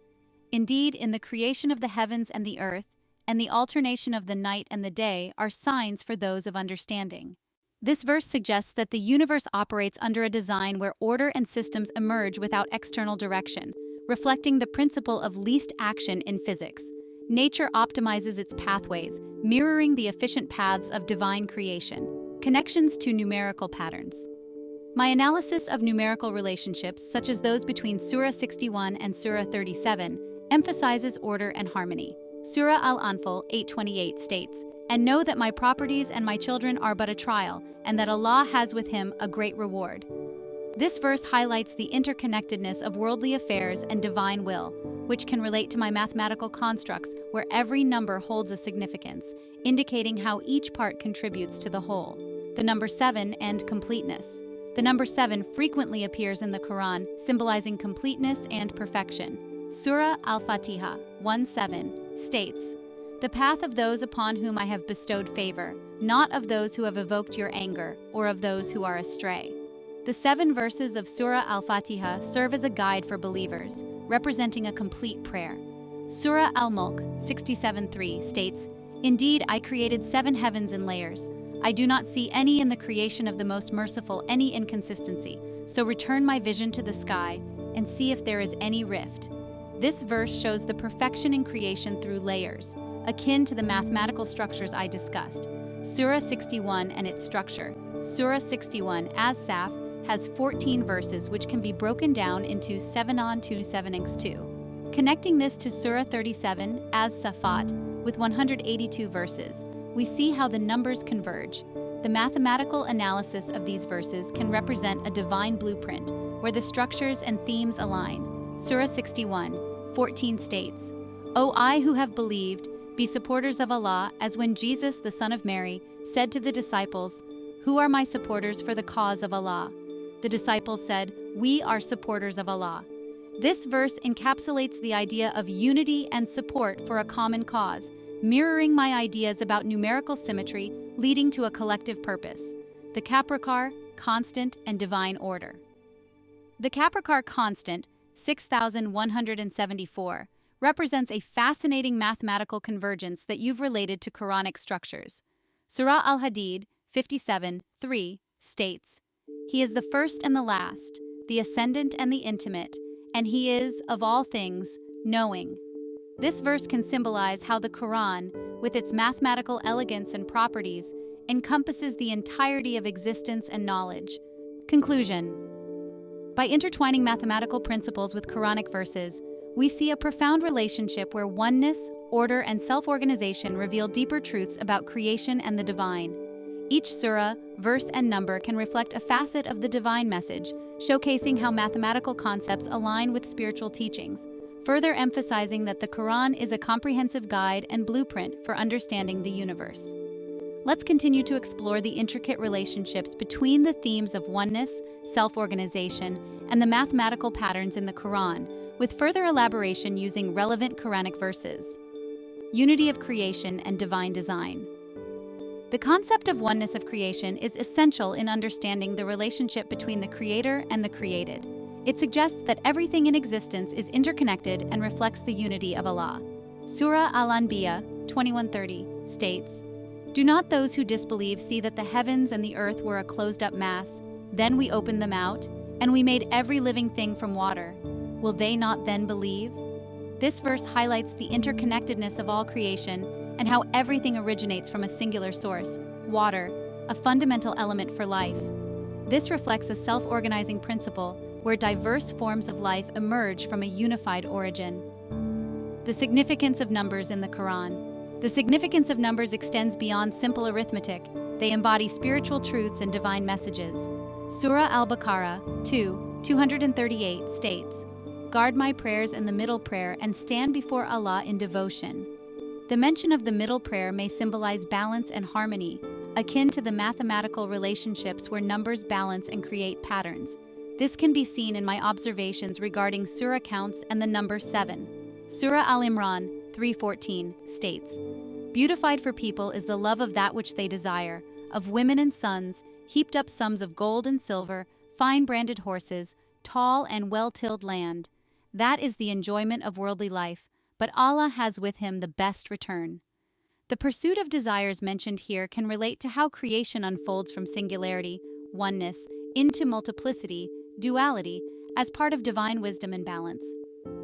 "Indeed, in the creation of the heavens and the earth, and the alternation of the night and the day are signs for those of understanding." This verse suggests that the universe operates under a design where order and systems emerge without external direction, reflecting the principle of least action in physics. Nature optimizes its pathways, mirroring the efficient paths of divine creation. Connections to numerical patterns. My analysis of numerical relationships, such as those between Surah 61 and Surah 37, emphasizes order and harmony. Surah Al-Anfal 8:28 states, "And know that my properties and my children are but a trial, and that Allah has with him a great reward." This verse highlights the interconnectedness of worldly affairs and divine will, which can relate to my mathematical constructs where every number holds a significance, indicating how each part contributes to the whole. The number 7 and completeness. The number 7 frequently appears in the Quran, symbolizing completeness and perfection. Surah Al-Fatihah 1:7 states, "The path of those upon whom I have bestowed favor, not of those who have evoked your anger, or of those who are astray." The 7 verses of Surah Al-Fatihah serve as a guide for believers, representing a complete prayer. Surah Al-Mulk 67:3 states, "Indeed, I created 7 heavens in layers. I do not see any in the creation of the Most Merciful any inconsistency, so return my vision to the sky and see if there is any rift." This verse shows the perfection in creation through layers, akin to the mathematical structures I discussed. Surah 61 and its structure. Surah 61, as Saf, has 14 verses which can be broken down into 7-on-2, 7x2. Connecting this to Surah 37, as Safat, with 182 verses, we see how the numbers converge. The mathematical analysis of these verses can represent a divine blueprint, where the structures and themes align. Surah 61:14 states, "O I who have believed, be supporters of Allah, as when Jesus, the son of Mary, said to the disciples, 'Who are my supporters for the cause of Allah?' The disciples said, 'We are supporters of Allah.'" This verse encapsulates the idea of unity and support for a common cause, mirroring my ideas about numerical symmetry leading to a collective purpose. The Capricorn constant and divine order. The Capricorn constant, 6,174, represents a fascinating mathematical convergence that you've related to Quranic structures. Surah Al-Hadid 57:3 states, "He is the first and the last, the ascendant and the intimate, and He is, of all things, knowing." This verse can symbolize how the Quran, with its mathematical elegance and properties, encompasses the entirety of existence and knowledge. Conclusion. By intertwining mathematical principles with Quranic verses, we see a profound relationship where oneness, order, and self-organization reveal deeper truths about creation and the divine. Each surah, verse, and number can reflect a facet of the divine message, showcasing how mathematical concepts align with spiritual teachings, further emphasizing that the Quran is a comprehensive guide and blueprint for understanding the universe. Let's continue to explore the intricate relationships between the themes of oneness, self-organization, and the mathematical patterns in the Quran, with further elaboration using relevant Quranic verses. Unity of creation and divine design. The concept of oneness of creation is essential in understanding the relationship between the creator and the created. It suggests that everything in existence is interconnected and reflects the unity of Allah. Surah Al-Anbiya 21:30 states, "Do not those who disbelieve see that the heavens and the earth were a closed-up mass? Then we opened them out, and we made every living thing from water. Will they not then believe?" This verse highlights the interconnectedness of all creation and how everything originates from a singular source, water, a fundamental element for life. This reflects a self-organizing principle where diverse forms of life emerge from a unified origin. The significance of numbers in the Quran. The significance of numbers extends beyond simple arithmetic. They embody spiritual truths and divine messages. Surah Al-Baqarah 2:238 states, "Guard my prayers and the middle prayer and stand before Allah in devotion." The mention of the middle prayer may symbolize balance and harmony, akin to the mathematical relationships where numbers balance and create patterns. This can be seen in my observations regarding surah counts and the number 7. Surah Al-Imran 3:14 states, "Beautified for people is the love of that which they desire, of women and sons, heaped up sums of gold and silver, fine branded horses, tall and well-tilled land. That is the enjoyment of worldly life, but Allah has with him the best return." The pursuit of desires mentioned here can relate to how creation unfolds from singularity, oneness, into multiplicity, duality, as part of divine wisdom and balance.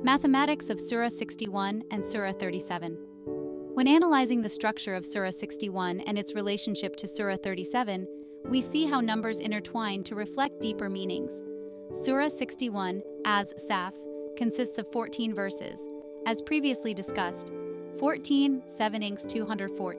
Mathematics of Surah 61 and Surah 37. When analyzing the structure of Surah 61 and its relationship to Surah 37, we see how numbers intertwine to reflect deeper meanings. Surah 61, as Saf, consists of 14 verses. As previously discussed, 14, 7 inks 204,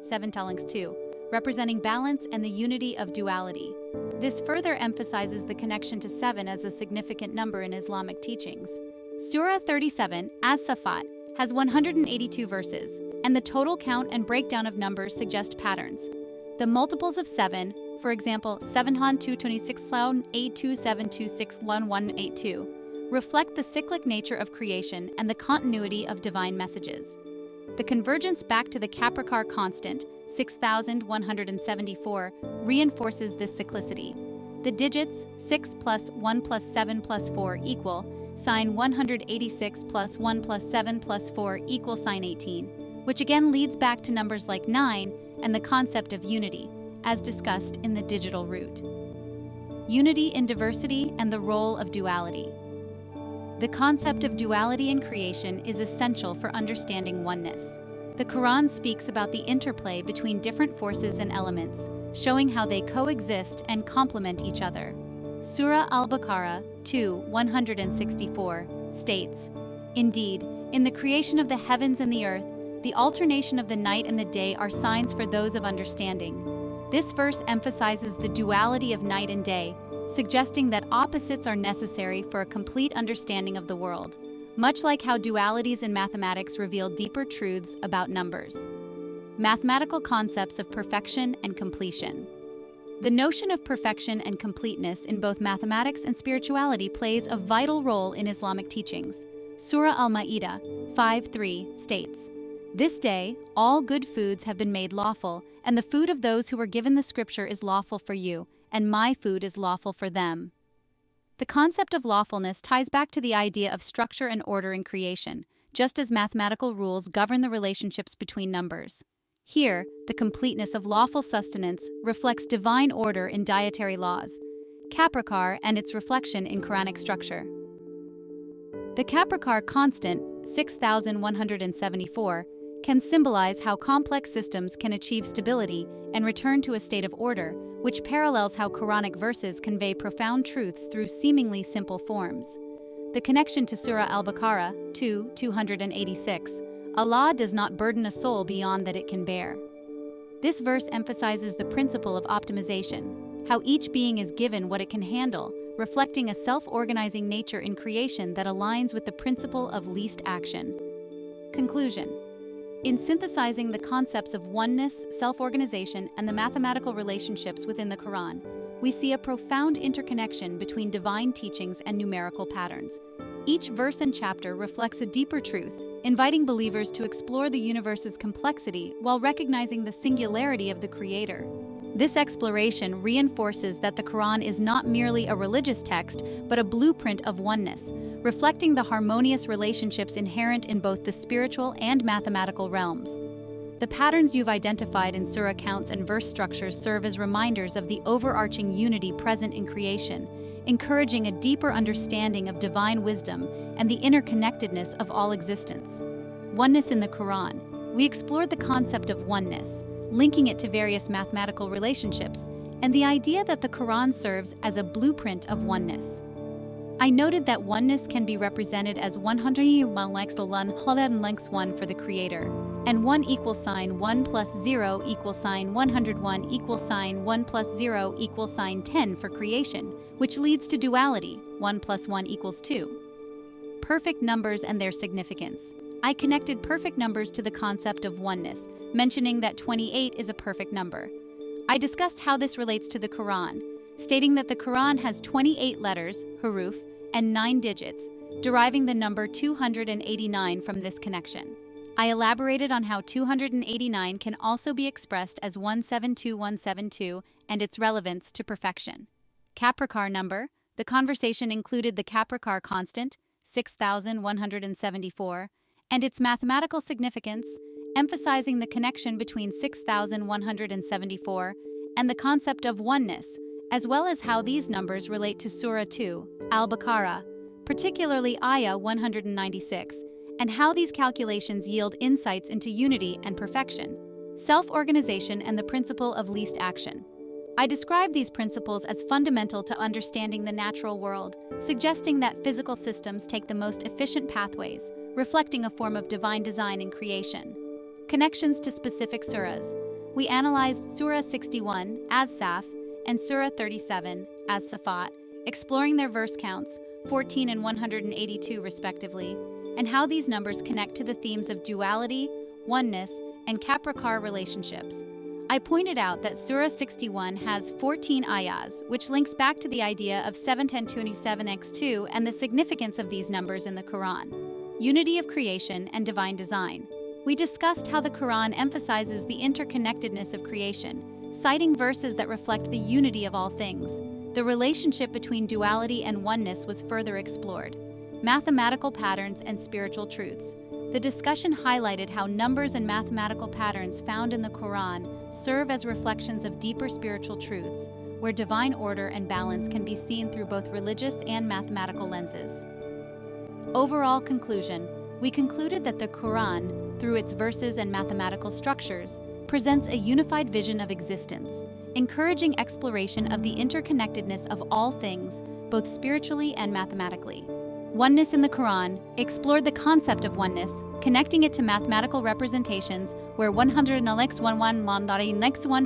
7 tellings 2, representing balance and the unity of duality. This further emphasizes the connection to 7 as a significant number in Islamic teachings. Surah 37, as Safat, has 182 verses, and the total count and breakdown of numbers suggest patterns. The multiples of 7, for example, 726 82726 182, reflect the cyclic nature of creation and the continuity of divine messages. The convergence back to the Capricorn constant, 6174, reinforces this cyclicity. The digits 6 plus 1 plus 7 plus 4 equal sign 186 plus 1 plus 7 plus 4 equal sign 18, which again leads back to numbers like 9 and the concept of unity, as discussed in the digital root. Unity in diversity and the role of duality. The concept of duality in creation is essential for understanding oneness. The Quran speaks about the interplay between different forces and elements, showing how they coexist and complement each other. Surah Al-Baqarah 2:164 states, "Indeed, in the creation of the heavens and the earth, the alternation of the night and the day are signs for those of understanding." This verse emphasizes the duality of night and day, suggesting that opposites are necessary for a complete understanding of the world, much like how dualities in mathematics reveal deeper truths about numbers. Mathematical concepts of perfection and completion. The notion of perfection and completeness in both mathematics and spirituality plays a vital role in Islamic teachings. Surah Al-Ma'idah 5:3 states, "This day, all good foods have been made lawful, and the food of those who were given the scripture is lawful for you, and my food is lawful for them." The concept of lawfulness ties back to the idea of structure and order in creation, just as mathematical rules govern the relationships between numbers. Here, the completeness of lawful sustenance reflects divine order in dietary laws, Capricorn and its reflection in Quranic structure. The Capricorn constant, 6174, can symbolize how complex systems can achieve stability and return to a state of order, which parallels how Quranic verses convey profound truths through seemingly simple forms. The connection to Surah Al-Baqarah 2:286, Allah does not burden a soul beyond that it can bear. This verse emphasizes the principle of optimization, how each being is given what it can handle, reflecting a self-organizing nature in creation that aligns with the principle of least action. Conclusion. In synthesizing the concepts of oneness, self-organization, and the mathematical relationships within the Quran, we see a profound interconnection between divine teachings and numerical patterns. Each verse and chapter reflects a deeper truth, inviting believers to explore the universe's complexity while recognizing the singularity of the Creator. This exploration reinforces that the Quran is not merely a religious text, but a blueprint of oneness, reflecting the harmonious relationships inherent in both the spiritual and mathematical realms. The patterns you've identified in surah counts and verse structures serve as reminders of the overarching unity present in creation, encouraging a deeper understanding of divine wisdom and the interconnectedness of all existence. Oneness in the Quran. We explored the concept of oneness, linking it to various mathematical relationships, and the idea that the Quran serves as a blueprint of oneness. I noted that oneness can be represented as 101 for the Creator, and 1 equals sign 1 plus 0 equals sign 101 equals sign 1 plus 0 equals sign 10 for creation, which leads to duality, 1 plus 1 equals 2. Perfect numbers and their significance. I connected perfect numbers to the concept of oneness, mentioning that 28 is a perfect number. I discussed how this relates to the Quran, stating that the Quran has 28 letters, huruf, and 9 digits, deriving the number 289 from this connection. I elaborated on how 289 can also be expressed as 172172 and its relevance to perfection. Capricorn number. The conversation included the Capricorn constant, 6174, and its mathematical significance, emphasizing the connection between 6174 and the concept of oneness, as well as how these numbers relate to Surah 2, Al-Baqarah, particularly Ayah 196, and how these calculations yield insights into unity and perfection, self-organization, and the principle of least action. I describe these principles as fundamental to understanding the natural world, suggesting that physical systems take the most efficient pathways, reflecting a form of divine design and creation. Connections to specific surahs. We analyzed Surah 61 as Saf and Surah 37 as Safat, exploring their verse counts, 14 and 182 respectively, and how these numbers connect to the themes of duality, oneness, and Capricorn relationships. I pointed out that Surah 61 has 14 ayahs, which links back to the idea of 71027x2 and the significance of these numbers in the Quran. Unity of creation and divine design. We discussed how the Quran emphasizes the interconnectedness of creation, citing verses that reflect the unity of all things. The relationship between duality and oneness was further explored. Mathematical patterns and spiritual truths. The discussion highlighted how numbers and mathematical patterns found in the Quran serve as reflections of deeper spiritual truths, where divine order and balance can be seen through both religious and mathematical lenses. Overall conclusion. We concluded that the Quran, through its verses and mathematical structures, presents a unified vision of existence, encouraging exploration of the interconnectedness of all things, both spiritually and mathematically. Oneness in the Quran explored the concept of oneness, connecting it to mathematical representations where 100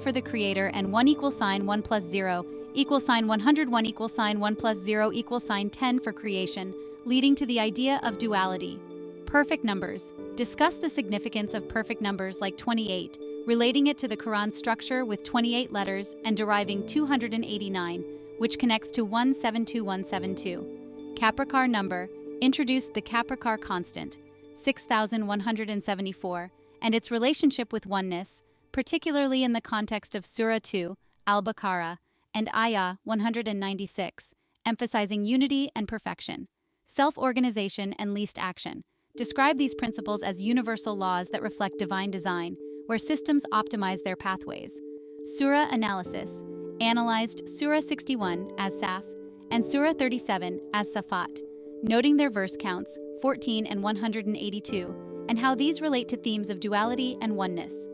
for the Creator and 1 equals sign 1 plus 0 equals sign 101 equals sign 1 plus 0 equals sign 10 for creation, leading to the idea of duality. Perfect numbers. Discuss the significance of perfect numbers like 28, relating it to the Quran structure with 28 letters and deriving 289, which connects to 172172. Capricorn number introduced the Capricorn constant, 6174, and its relationship with oneness, particularly in the context of Surah 2, Al-Baqarah, and Ayah 196, emphasizing unity and perfection. Self-organization and least action. Describe these principles as universal laws that reflect divine design, where systems optimize their pathways. Surah analysis. Analyzed Surah 61 as Saf and Surah 37 as Safat, noting their verse counts, 14 and 182, and how these relate to themes of duality and oneness.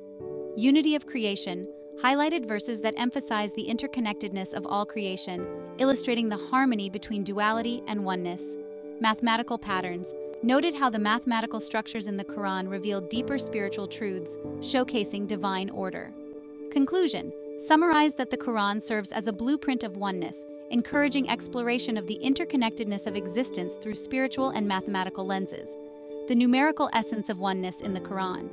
Unity of creation highlighted verses that emphasize the interconnectedness of all creation, illustrating the harmony between duality and oneness. Mathematical patterns noted how the mathematical structures in the Quran reveal deeper spiritual truths, showcasing divine order. Conclusion. Summarized that the Quran serves as a blueprint of oneness, encouraging exploration of the interconnectedness of existence through spiritual and mathematical lenses. The numerical essence of oneness in the Quran.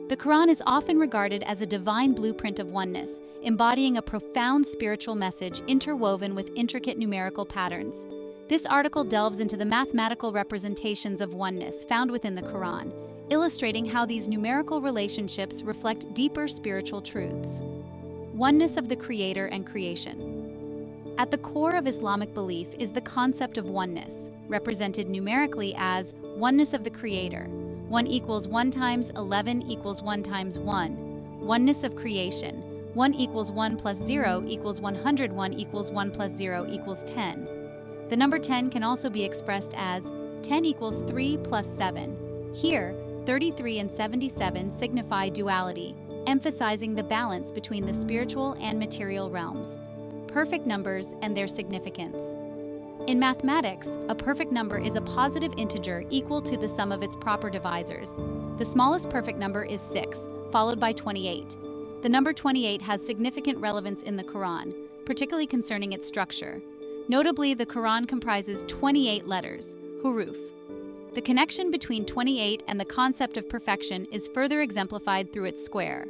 The Quran is often regarded as a divine blueprint of oneness, embodying a profound spiritual message interwoven with intricate numerical patterns. This article delves into the mathematical representations of oneness found within the Quran, illustrating how these numerical relationships reflect deeper spiritual truths. Oneness of the Creator and creation. At the core of Islamic belief is the concept of oneness, represented numerically as oneness of the Creator. 1 equals 1 times 11 equals 1 times 1. Oneness of creation. 1 equals 1 plus 0 equals 101 equals 1 plus 0 equals 10. The number 10 can also be expressed as 10 equals 3 plus 7. Here, 33 and 77 signify duality, emphasizing the balance between the spiritual and material realms. Perfect numbers and their significance. In mathematics, a perfect number is a positive integer equal to the sum of its proper divisors. The smallest perfect number is 6, followed by 28. The number 28 has significant relevance in the Quran, particularly concerning its structure. Notably, the Quran comprises 28 letters, huruf. The connection between 28 and the concept of perfection is further exemplified through its square.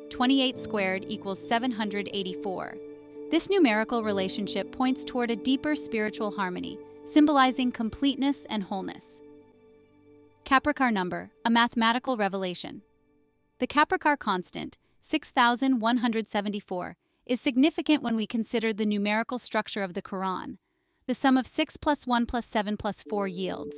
28 squared equals 784. This numerical relationship points toward a deeper spiritual harmony, symbolizing completeness and wholeness. Capricar number, a mathematical revelation. The Capricar constant, 6,174, is significant when we consider the numerical structure of the Quran. The sum of 6 plus 1 plus 7 plus 4 yields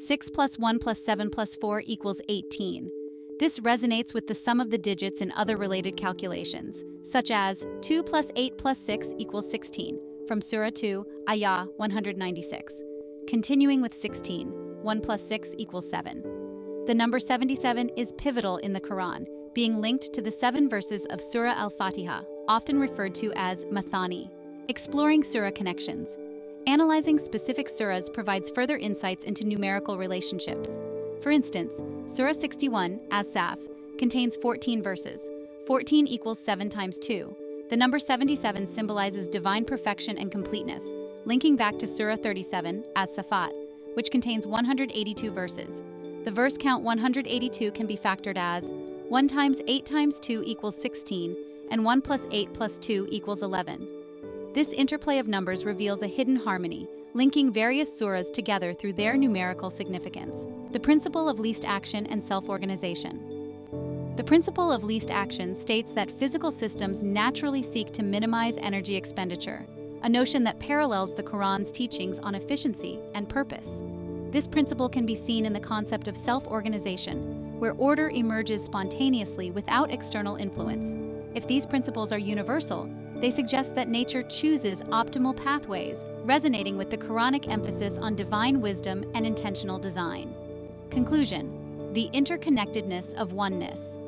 6 plus 1 plus 7 plus 4 equals 18. This resonates with the sum of the digits in other related calculations, such as 2 plus 8 plus 6 equals 16, from Surah 2, Ayah 196. Continuing with 16, 1 plus 6 equals 7. The number 77 is pivotal in the Quran, being linked to the 7 verses of Surah Al-Fatihah, often referred to as Mathani. Exploring surah connections. Analyzing specific surahs provides further insights into numerical relationships. For instance, Surah 61, As-Saf, contains 14 verses. 14 equals 7 times 2. The number 77 symbolizes divine perfection and completeness, linking back to Surah 37, As-Safat, which contains 182 verses. The verse count 182 can be factored as 1 times 8 times 2 equals 16, and 1 plus 8 plus 2 equals 11. This interplay of numbers reveals a hidden harmony, linking various surahs together through their numerical significance. The principle of least action and self-organization. The principle of least action states that physical systems naturally seek to minimize energy expenditure, a notion that parallels the Quran's teachings on efficiency and purpose. This principle can be seen in the concept of self-organization, where order emerges spontaneously without external influence. If these principles are universal, they suggest that nature chooses optimal pathways, resonating with the Quranic emphasis on divine wisdom and intentional design. Conclusion: the interconnectedness of oneness.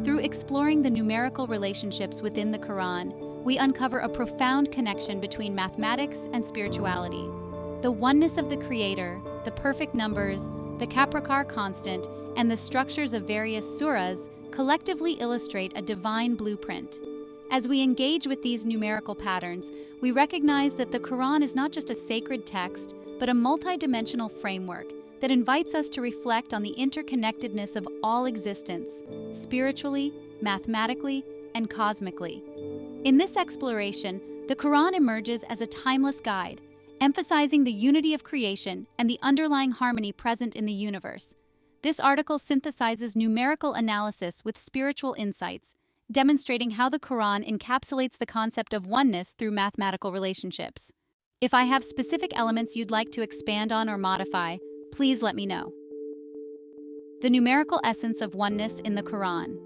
Through exploring the numerical relationships within the Quran, we uncover a profound connection between mathematics and spirituality. The oneness of the Creator, the perfect numbers, the Capricar constant, and the structures of various surahs collectively illustrate a divine blueprint. As we engage with these numerical patterns, we recognize that the Quran is not just a sacred text, but a multidimensional framework that invites us to reflect on the interconnectedness of all existence, spiritually, mathematically, and cosmically. In this exploration, the Quran emerges as a timeless guide, emphasizing the unity of creation and the underlying harmony present in the universe. This article synthesizes numerical analysis with spiritual insights, demonstrating how the Quran encapsulates the concept of oneness through mathematical relationships. If I have specific elements you'd like to expand on or modify, please let me know. The numerical essence of oneness in the Quran.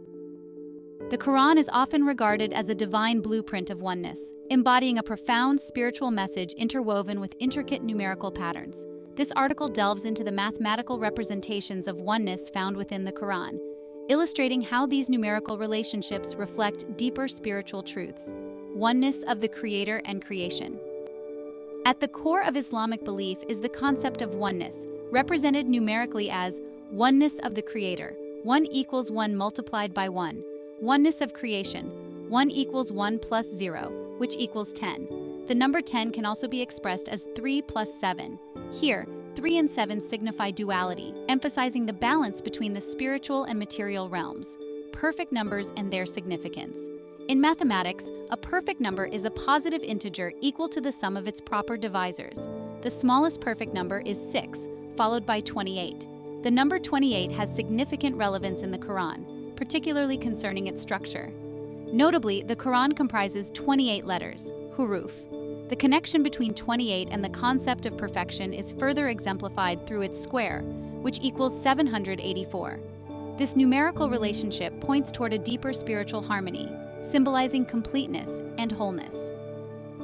The Quran is often regarded as a divine blueprint of oneness, embodying a profound spiritual message interwoven with intricate numerical patterns. This article delves into the mathematical representations of oneness found within the Quran, illustrating how these numerical relationships reflect deeper spiritual truths. Oneness of the Creator and creation. At the core of Islamic belief is the concept of oneness, represented numerically as oneness of the Creator, 1 equals 1 multiplied by 1. Oneness of creation, 1 equals 1 plus 0, which equals 10. The number 10 can also be expressed as 3 plus 7. Here, 3 and 7 signify duality, emphasizing the balance between the spiritual and material realms, perfect numbers and their significance. In mathematics, a perfect number is a positive integer equal to the sum of its proper divisors. The smallest perfect number is 6, followed by 28. The number 28 has significant relevance in the Quran, particularly concerning its structure. Notably, the Quran comprises 28 letters, huruf. The connection between 28 and the concept of perfection is further exemplified through its square, which equals 784. This numerical relationship points toward a deeper spiritual harmony, symbolizing completeness and wholeness.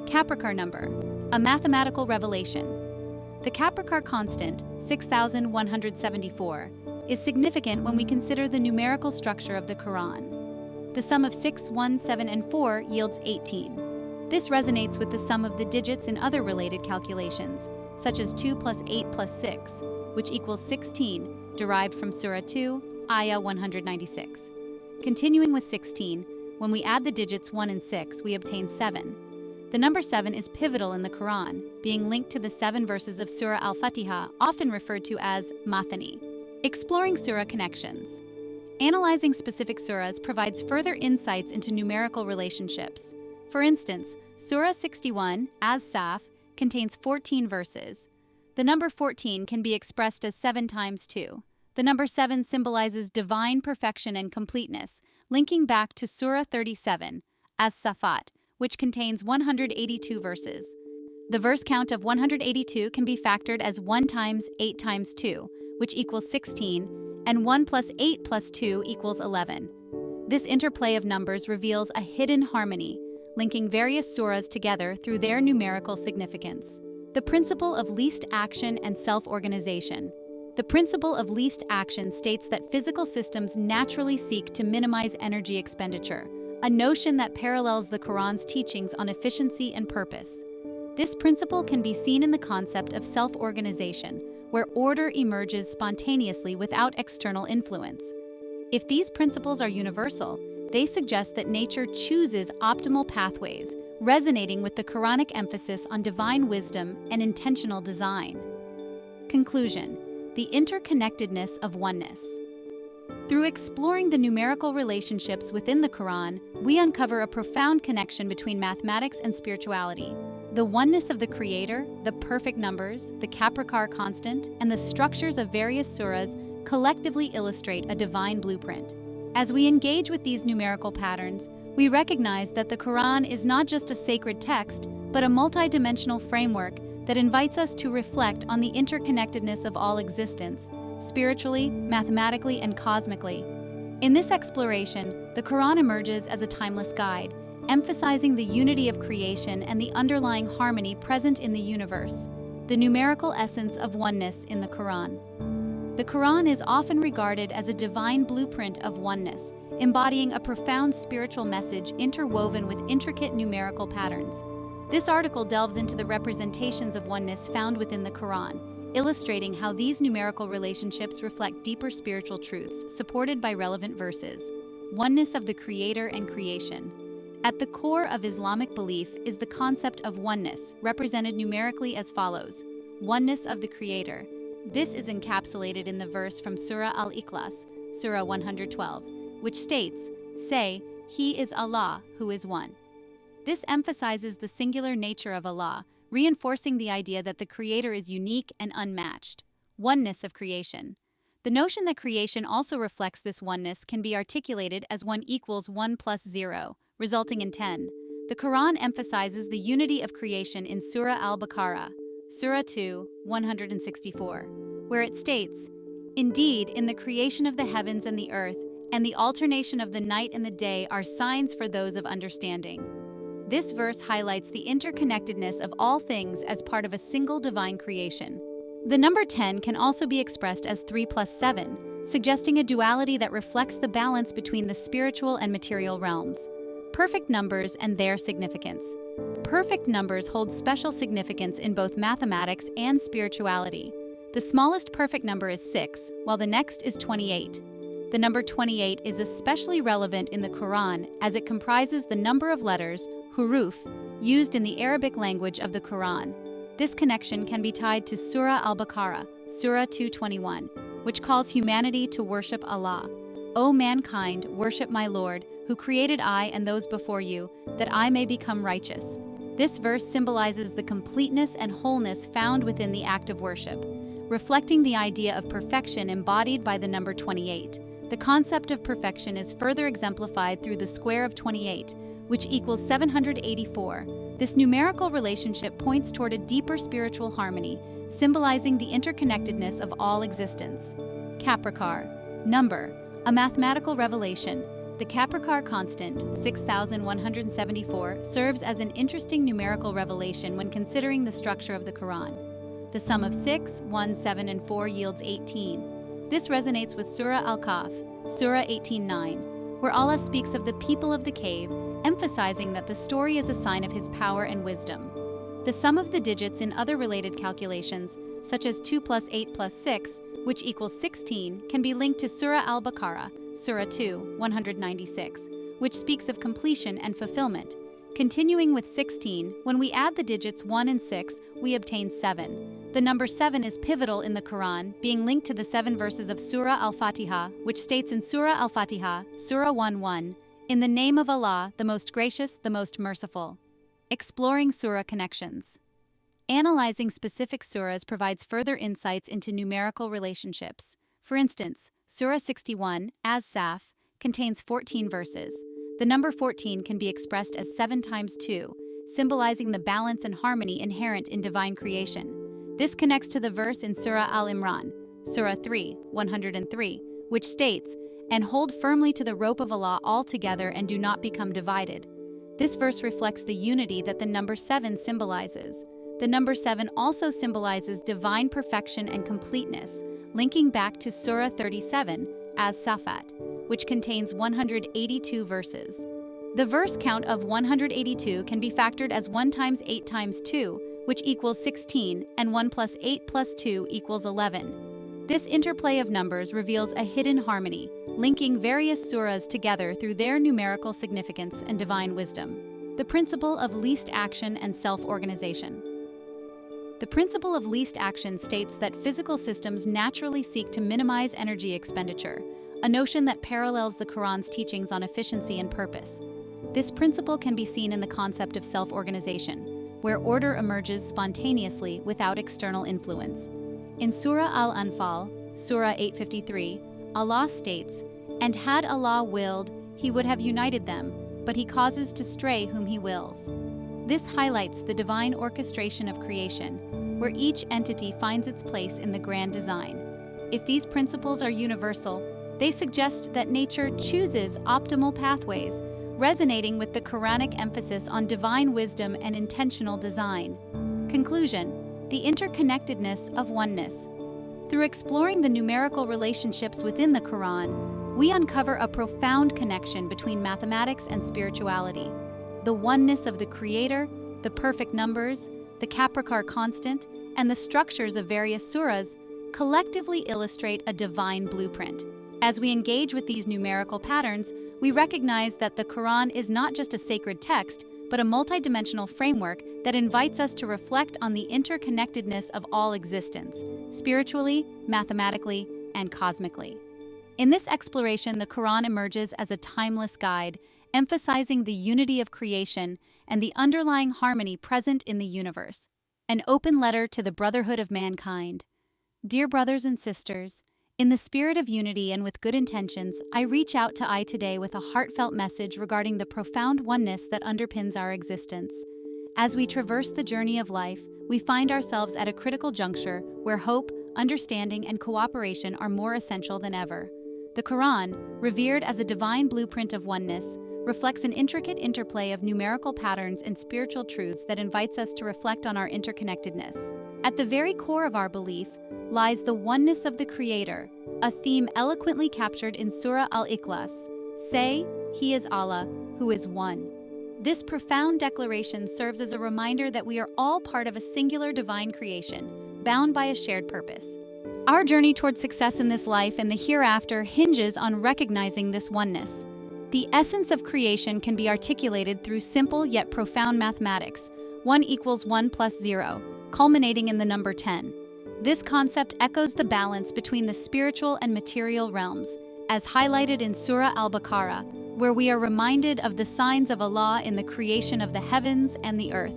Capricorn number, a mathematical revelation. The Capricorn constant, 6,174, is significant when we consider the numerical structure of the Quran. The sum of 6, 1, 7, and 4 yields 18. This resonates with the sum of the digits in other related calculations, such as 2 plus 8 plus 6, which equals 16, derived from Surah 2, Ayah 196. Continuing with 16, when we add the digits 1 and 6, we obtain 7. The number 7 is pivotal in the Quran, being linked to the 7 verses of Surah Al-Fatihah, often referred to as Mathani. Exploring surah connections. Analyzing specific surahs provides further insights into numerical relationships. For instance, Surah 61, As-Saf, contains 14 verses. The number 14 can be expressed as 7 times 2. The number 7 symbolizes divine perfection and completeness, linking back to Surah 37, As-Safat, which contains 182 verses. The verse count of 182 can be factored as 1 times 8 times 2, which equals 16, and 1 plus 8 plus 2 equals 11. This interplay of numbers reveals a hidden harmony, linking various surahs together through their numerical significance. The principle of least action and self-organization. The principle of least action states that physical systems naturally seek to minimize energy expenditure, a notion that parallels the Quran's teachings on efficiency and purpose. This principle can be seen in the concept of self-organization, where order emerges spontaneously without external influence. If these principles are universal, they suggest that nature chooses optimal pathways, resonating with the Quranic emphasis on divine wisdom and intentional design. Conclusion: the interconnectedness of oneness. Through exploring the numerical relationships within the Quran, we uncover a profound connection between mathematics and spirituality. The oneness of the Creator, the perfect numbers, the Capricorn constant, and the structures of various surahs collectively illustrate a divine blueprint. As we engage with these numerical patterns, we recognize that the Quran is not just a sacred text, but a multidimensional framework that invites us to reflect on the interconnectedness of all existence, spiritually, mathematically, and cosmically. In this exploration, the Quran emerges as a timeless guide, emphasizing the unity of creation and the underlying harmony present in the universe, the numerical essence of oneness in the Quran. The Quran is often regarded as a divine blueprint of oneness, embodying a profound spiritual message interwoven with intricate numerical patterns. This article delves into the representations of oneness found within the Quran, illustrating how these numerical relationships reflect deeper spiritual truths supported by relevant verses. Oneness of the Creator and creation. At the core of Islamic belief is the concept of oneness, represented numerically as follows: oneness of the Creator. This is encapsulated in the verse from Surah Al-Ikhlas, Surah 112, which states, "Say, He is Allah, who is one." This emphasizes the singular nature of Allah, reinforcing the idea that the Creator is unique and unmatched. Oneness of creation. The notion that creation also reflects this oneness can be articulated as 1 equals 1 plus 0, resulting in 10. The Quran emphasizes the unity of creation in Surah Al-Baqarah, Surah 2, 164, where it states, "Indeed, in the creation of the heavens and the earth, and the alternation of the night and the day are signs for those of understanding." This verse highlights the interconnectedness of all things as part of a single divine creation. The number 10 can also be expressed as 3 plus 7, suggesting a duality that reflects the balance between the spiritual and material realms. Perfect numbers and their significance. Perfect numbers hold special significance in both mathematics and spirituality. The smallest perfect number is 6, while the next is 28. The number 28 is especially relevant in the Quran as it comprises the number of letters, huruf, used in the Arabic language of the Quran. This connection can be tied to Surah Al-Baqarah, Surah 221, which calls humanity to worship Allah. O mankind, worship my Lord, who created I and those before you, that I may become righteous. This verse symbolizes the completeness and wholeness found within the act of worship, reflecting the idea of perfection embodied by the number 28. The concept of perfection is further exemplified through the square of 28, which equals 784. This numerical relationship points toward a deeper spiritual harmony, symbolizing the interconnectedness of all existence. Capricar, number, a mathematical revelation. The Capricar constant, 6174, serves as an interesting numerical revelation when considering the structure of the Quran. The sum of 6, 1, 7, and 4 yields 18. This resonates with Surah Al-Kahf, Surah 18:9, where Allah speaks of the people of the cave, emphasizing that the story is a sign of His power and wisdom. The sum of the digits in other related calculations, such as 2 plus 8 plus 6, which equals 16, can be linked to Surah Al-Baqarah, Surah 2, 196, which speaks of completion and fulfillment. Continuing with 16, when we add the digits 1 and 6, we obtain 7. The number 7 is pivotal in the Quran, being linked to the 7 verses of Surah Al-Fatihah, which states in Surah Al-Fatihah, Surah 1:1, "In the name of Allah, the most gracious, the most merciful." Exploring surah connections. Analyzing specific surahs provides further insights into numerical relationships. For instance, Surah 61, As-Saf, contains 14 verses. The number 14 can be expressed as 7 times 2, symbolizing the balance and harmony inherent in divine creation. This connects to the verse in Surah Al-Imran, Surah 3, 103, which states, "And hold firmly to the rope of Allah altogether and do not become divided." This verse reflects the unity that the number 7 symbolizes. The number 7 also symbolizes divine perfection and completeness, linking back to Surah 37, As-Safat, which contains 182 verses. The verse count of 182 can be factored as 1 times 8 times 2, which equals 16, and 1 plus 8 plus 2 equals 11. This interplay of numbers reveals a hidden harmony, linking various surahs together through their numerical significance and divine wisdom. The principle of least action and self-organization. The principle of least action states that physical systems naturally seek to minimize energy expenditure, a notion that parallels the Quran's teachings on efficiency and purpose. This principle can be seen in the concept of self-organization, where order emerges spontaneously without external influence. In Surah Al-Anfal, Surah 853, Allah states, "And had Allah willed, He would have united them, but He causes to stray whom He wills." This highlights the divine orchestration of creation, where each entity finds its place in the grand design. If these principles are universal, they suggest that nature chooses optimal pathways, resonating with the Quranic emphasis on divine wisdom and intentional design. Conclusion: the interconnectedness of oneness. Through exploring the numerical relationships within the Quran, we uncover a profound connection between mathematics and spirituality. The oneness of the Creator, the perfect numbers, the Capricar constant, and the structures of various surahs collectively illustrate a divine blueprint. As we engage with these numerical patterns, we recognize that the Quran is not just a sacred text, but a multidimensional framework that invites us to reflect on the interconnectedness of all existence, spiritually, mathematically, and cosmically. In this exploration, the Quran emerges as a timeless guide, emphasizing the unity of creation and the underlying harmony present in the universe. An open letter to the brotherhood of mankind. Dear brothers and sisters, in the spirit of unity and with good intentions, I reach out to I today with a heartfelt message regarding the profound oneness that underpins our existence. As we traverse the journey of life, we find ourselves at a critical juncture where hope, understanding, and cooperation are more essential than ever. The Quran, revered as a divine blueprint of oneness, reflects an intricate interplay of numerical patterns and spiritual truths that invites us to reflect on our interconnectedness. At the very core of our belief lies the oneness of the Creator, a theme eloquently captured in Surah Al-Ikhlas. Say, He is Allah, who is one. This profound declaration serves as a reminder that we are all part of a singular divine creation, bound by a shared purpose. Our journey toward success in this life and the hereafter hinges on recognizing this oneness. The essence of creation can be articulated through simple yet profound mathematics, 1 = 1 + 0, culminating in the number 10. This concept echoes the balance between the spiritual and material realms, as highlighted in Surah Al-Baqarah, where we are reminded of the signs of Allah in the creation of the heavens and the earth.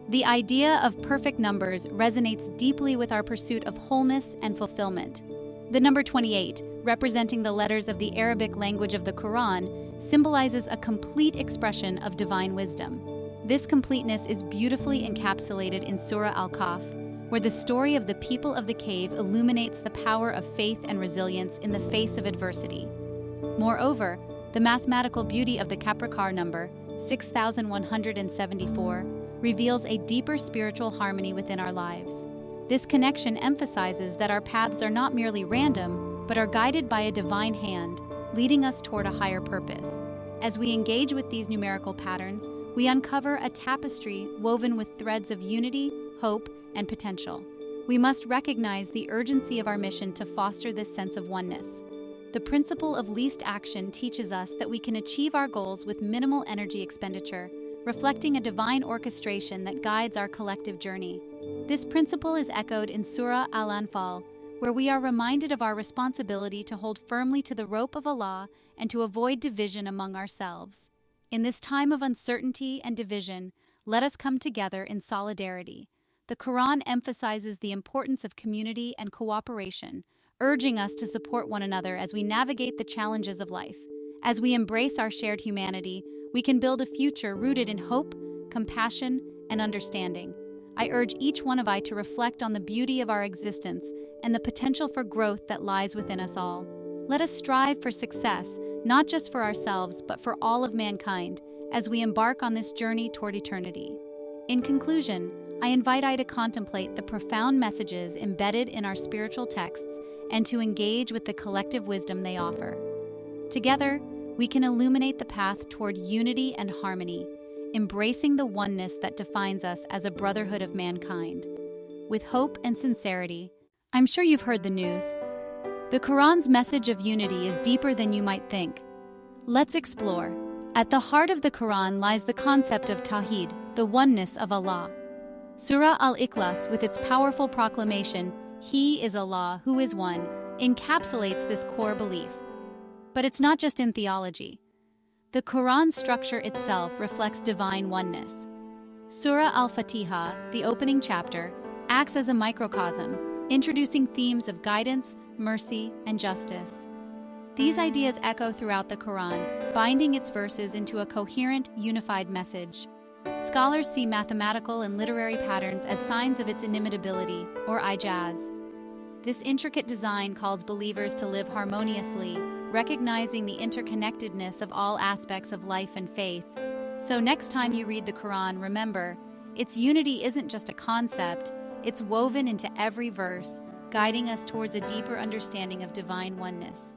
The idea of perfect numbers resonates deeply with our pursuit of wholeness and fulfillment. The number 28, representing the letters of the Arabic language of the Quran, symbolizes a complete expression of divine wisdom. This completeness is beautifully encapsulated in Surah Al-Kahf, where the story of the people of the cave illuminates the power of faith and resilience in the face of adversity. Moreover, the mathematical beauty of the Capricorn number, 6174, reveals a deeper spiritual harmony within our lives. This connection emphasizes that our paths are not merely random, but are guided by a divine hand, leading us toward a higher purpose. As we engage with these numerical patterns, we uncover a tapestry woven with threads of unity, hope, and potential. We must recognize the urgency of our mission to foster this sense of oneness. The principle of least action teaches us that we can achieve our goals with minimal energy expenditure, reflecting a divine orchestration that guides our collective journey. This principle is echoed in Surah Al-Anfal, where we are reminded of our responsibility to hold firmly to the rope of Allah and to avoid division among ourselves. In this time of uncertainty and division, let us come together in solidarity. The Quran emphasizes the importance of community and cooperation, urging us to support one another as we navigate the challenges of life. As we embrace our shared humanity, we can build a future rooted in hope, compassion, and understanding. I urge each one of us to reflect on the beauty of our existence and the potential for growth that lies within us all. Let us strive for success, not just for ourselves, but for all of mankind, as we embark on this journey toward eternity. In conclusion, I invite you to contemplate the profound messages embedded in our spiritual texts and to engage with the collective wisdom they offer. Together, we can illuminate the path toward unity and harmony, embracing the oneness that defines us as a brotherhood of mankind. With hope and sincerity, I'm sure you've heard the news. The Quran's message of unity is deeper than you might think. Let's explore. At the heart of the Quran lies the concept of Tawhid, the oneness of Allah. Surah Al-Ikhlas, with its powerful proclamation, "He is Allah, who is one," encapsulates this core belief. But it's not just in theology. The Quran's structure itself reflects divine oneness. Surah Al-Fatihah, the opening chapter, acts as a microcosm, introducing themes of guidance, mercy, and justice. These ideas echo throughout the Quran, binding its verses into a coherent, unified message. Scholars see mathematical and literary patterns as signs of its inimitability, or ijaz. This intricate design calls believers to live harmoniously, recognizing the interconnectedness of all aspects of life and faith. So next time you read the Quran, remember, its unity isn't just a concept, it's woven into every verse, guiding us towards a deeper understanding of divine oneness.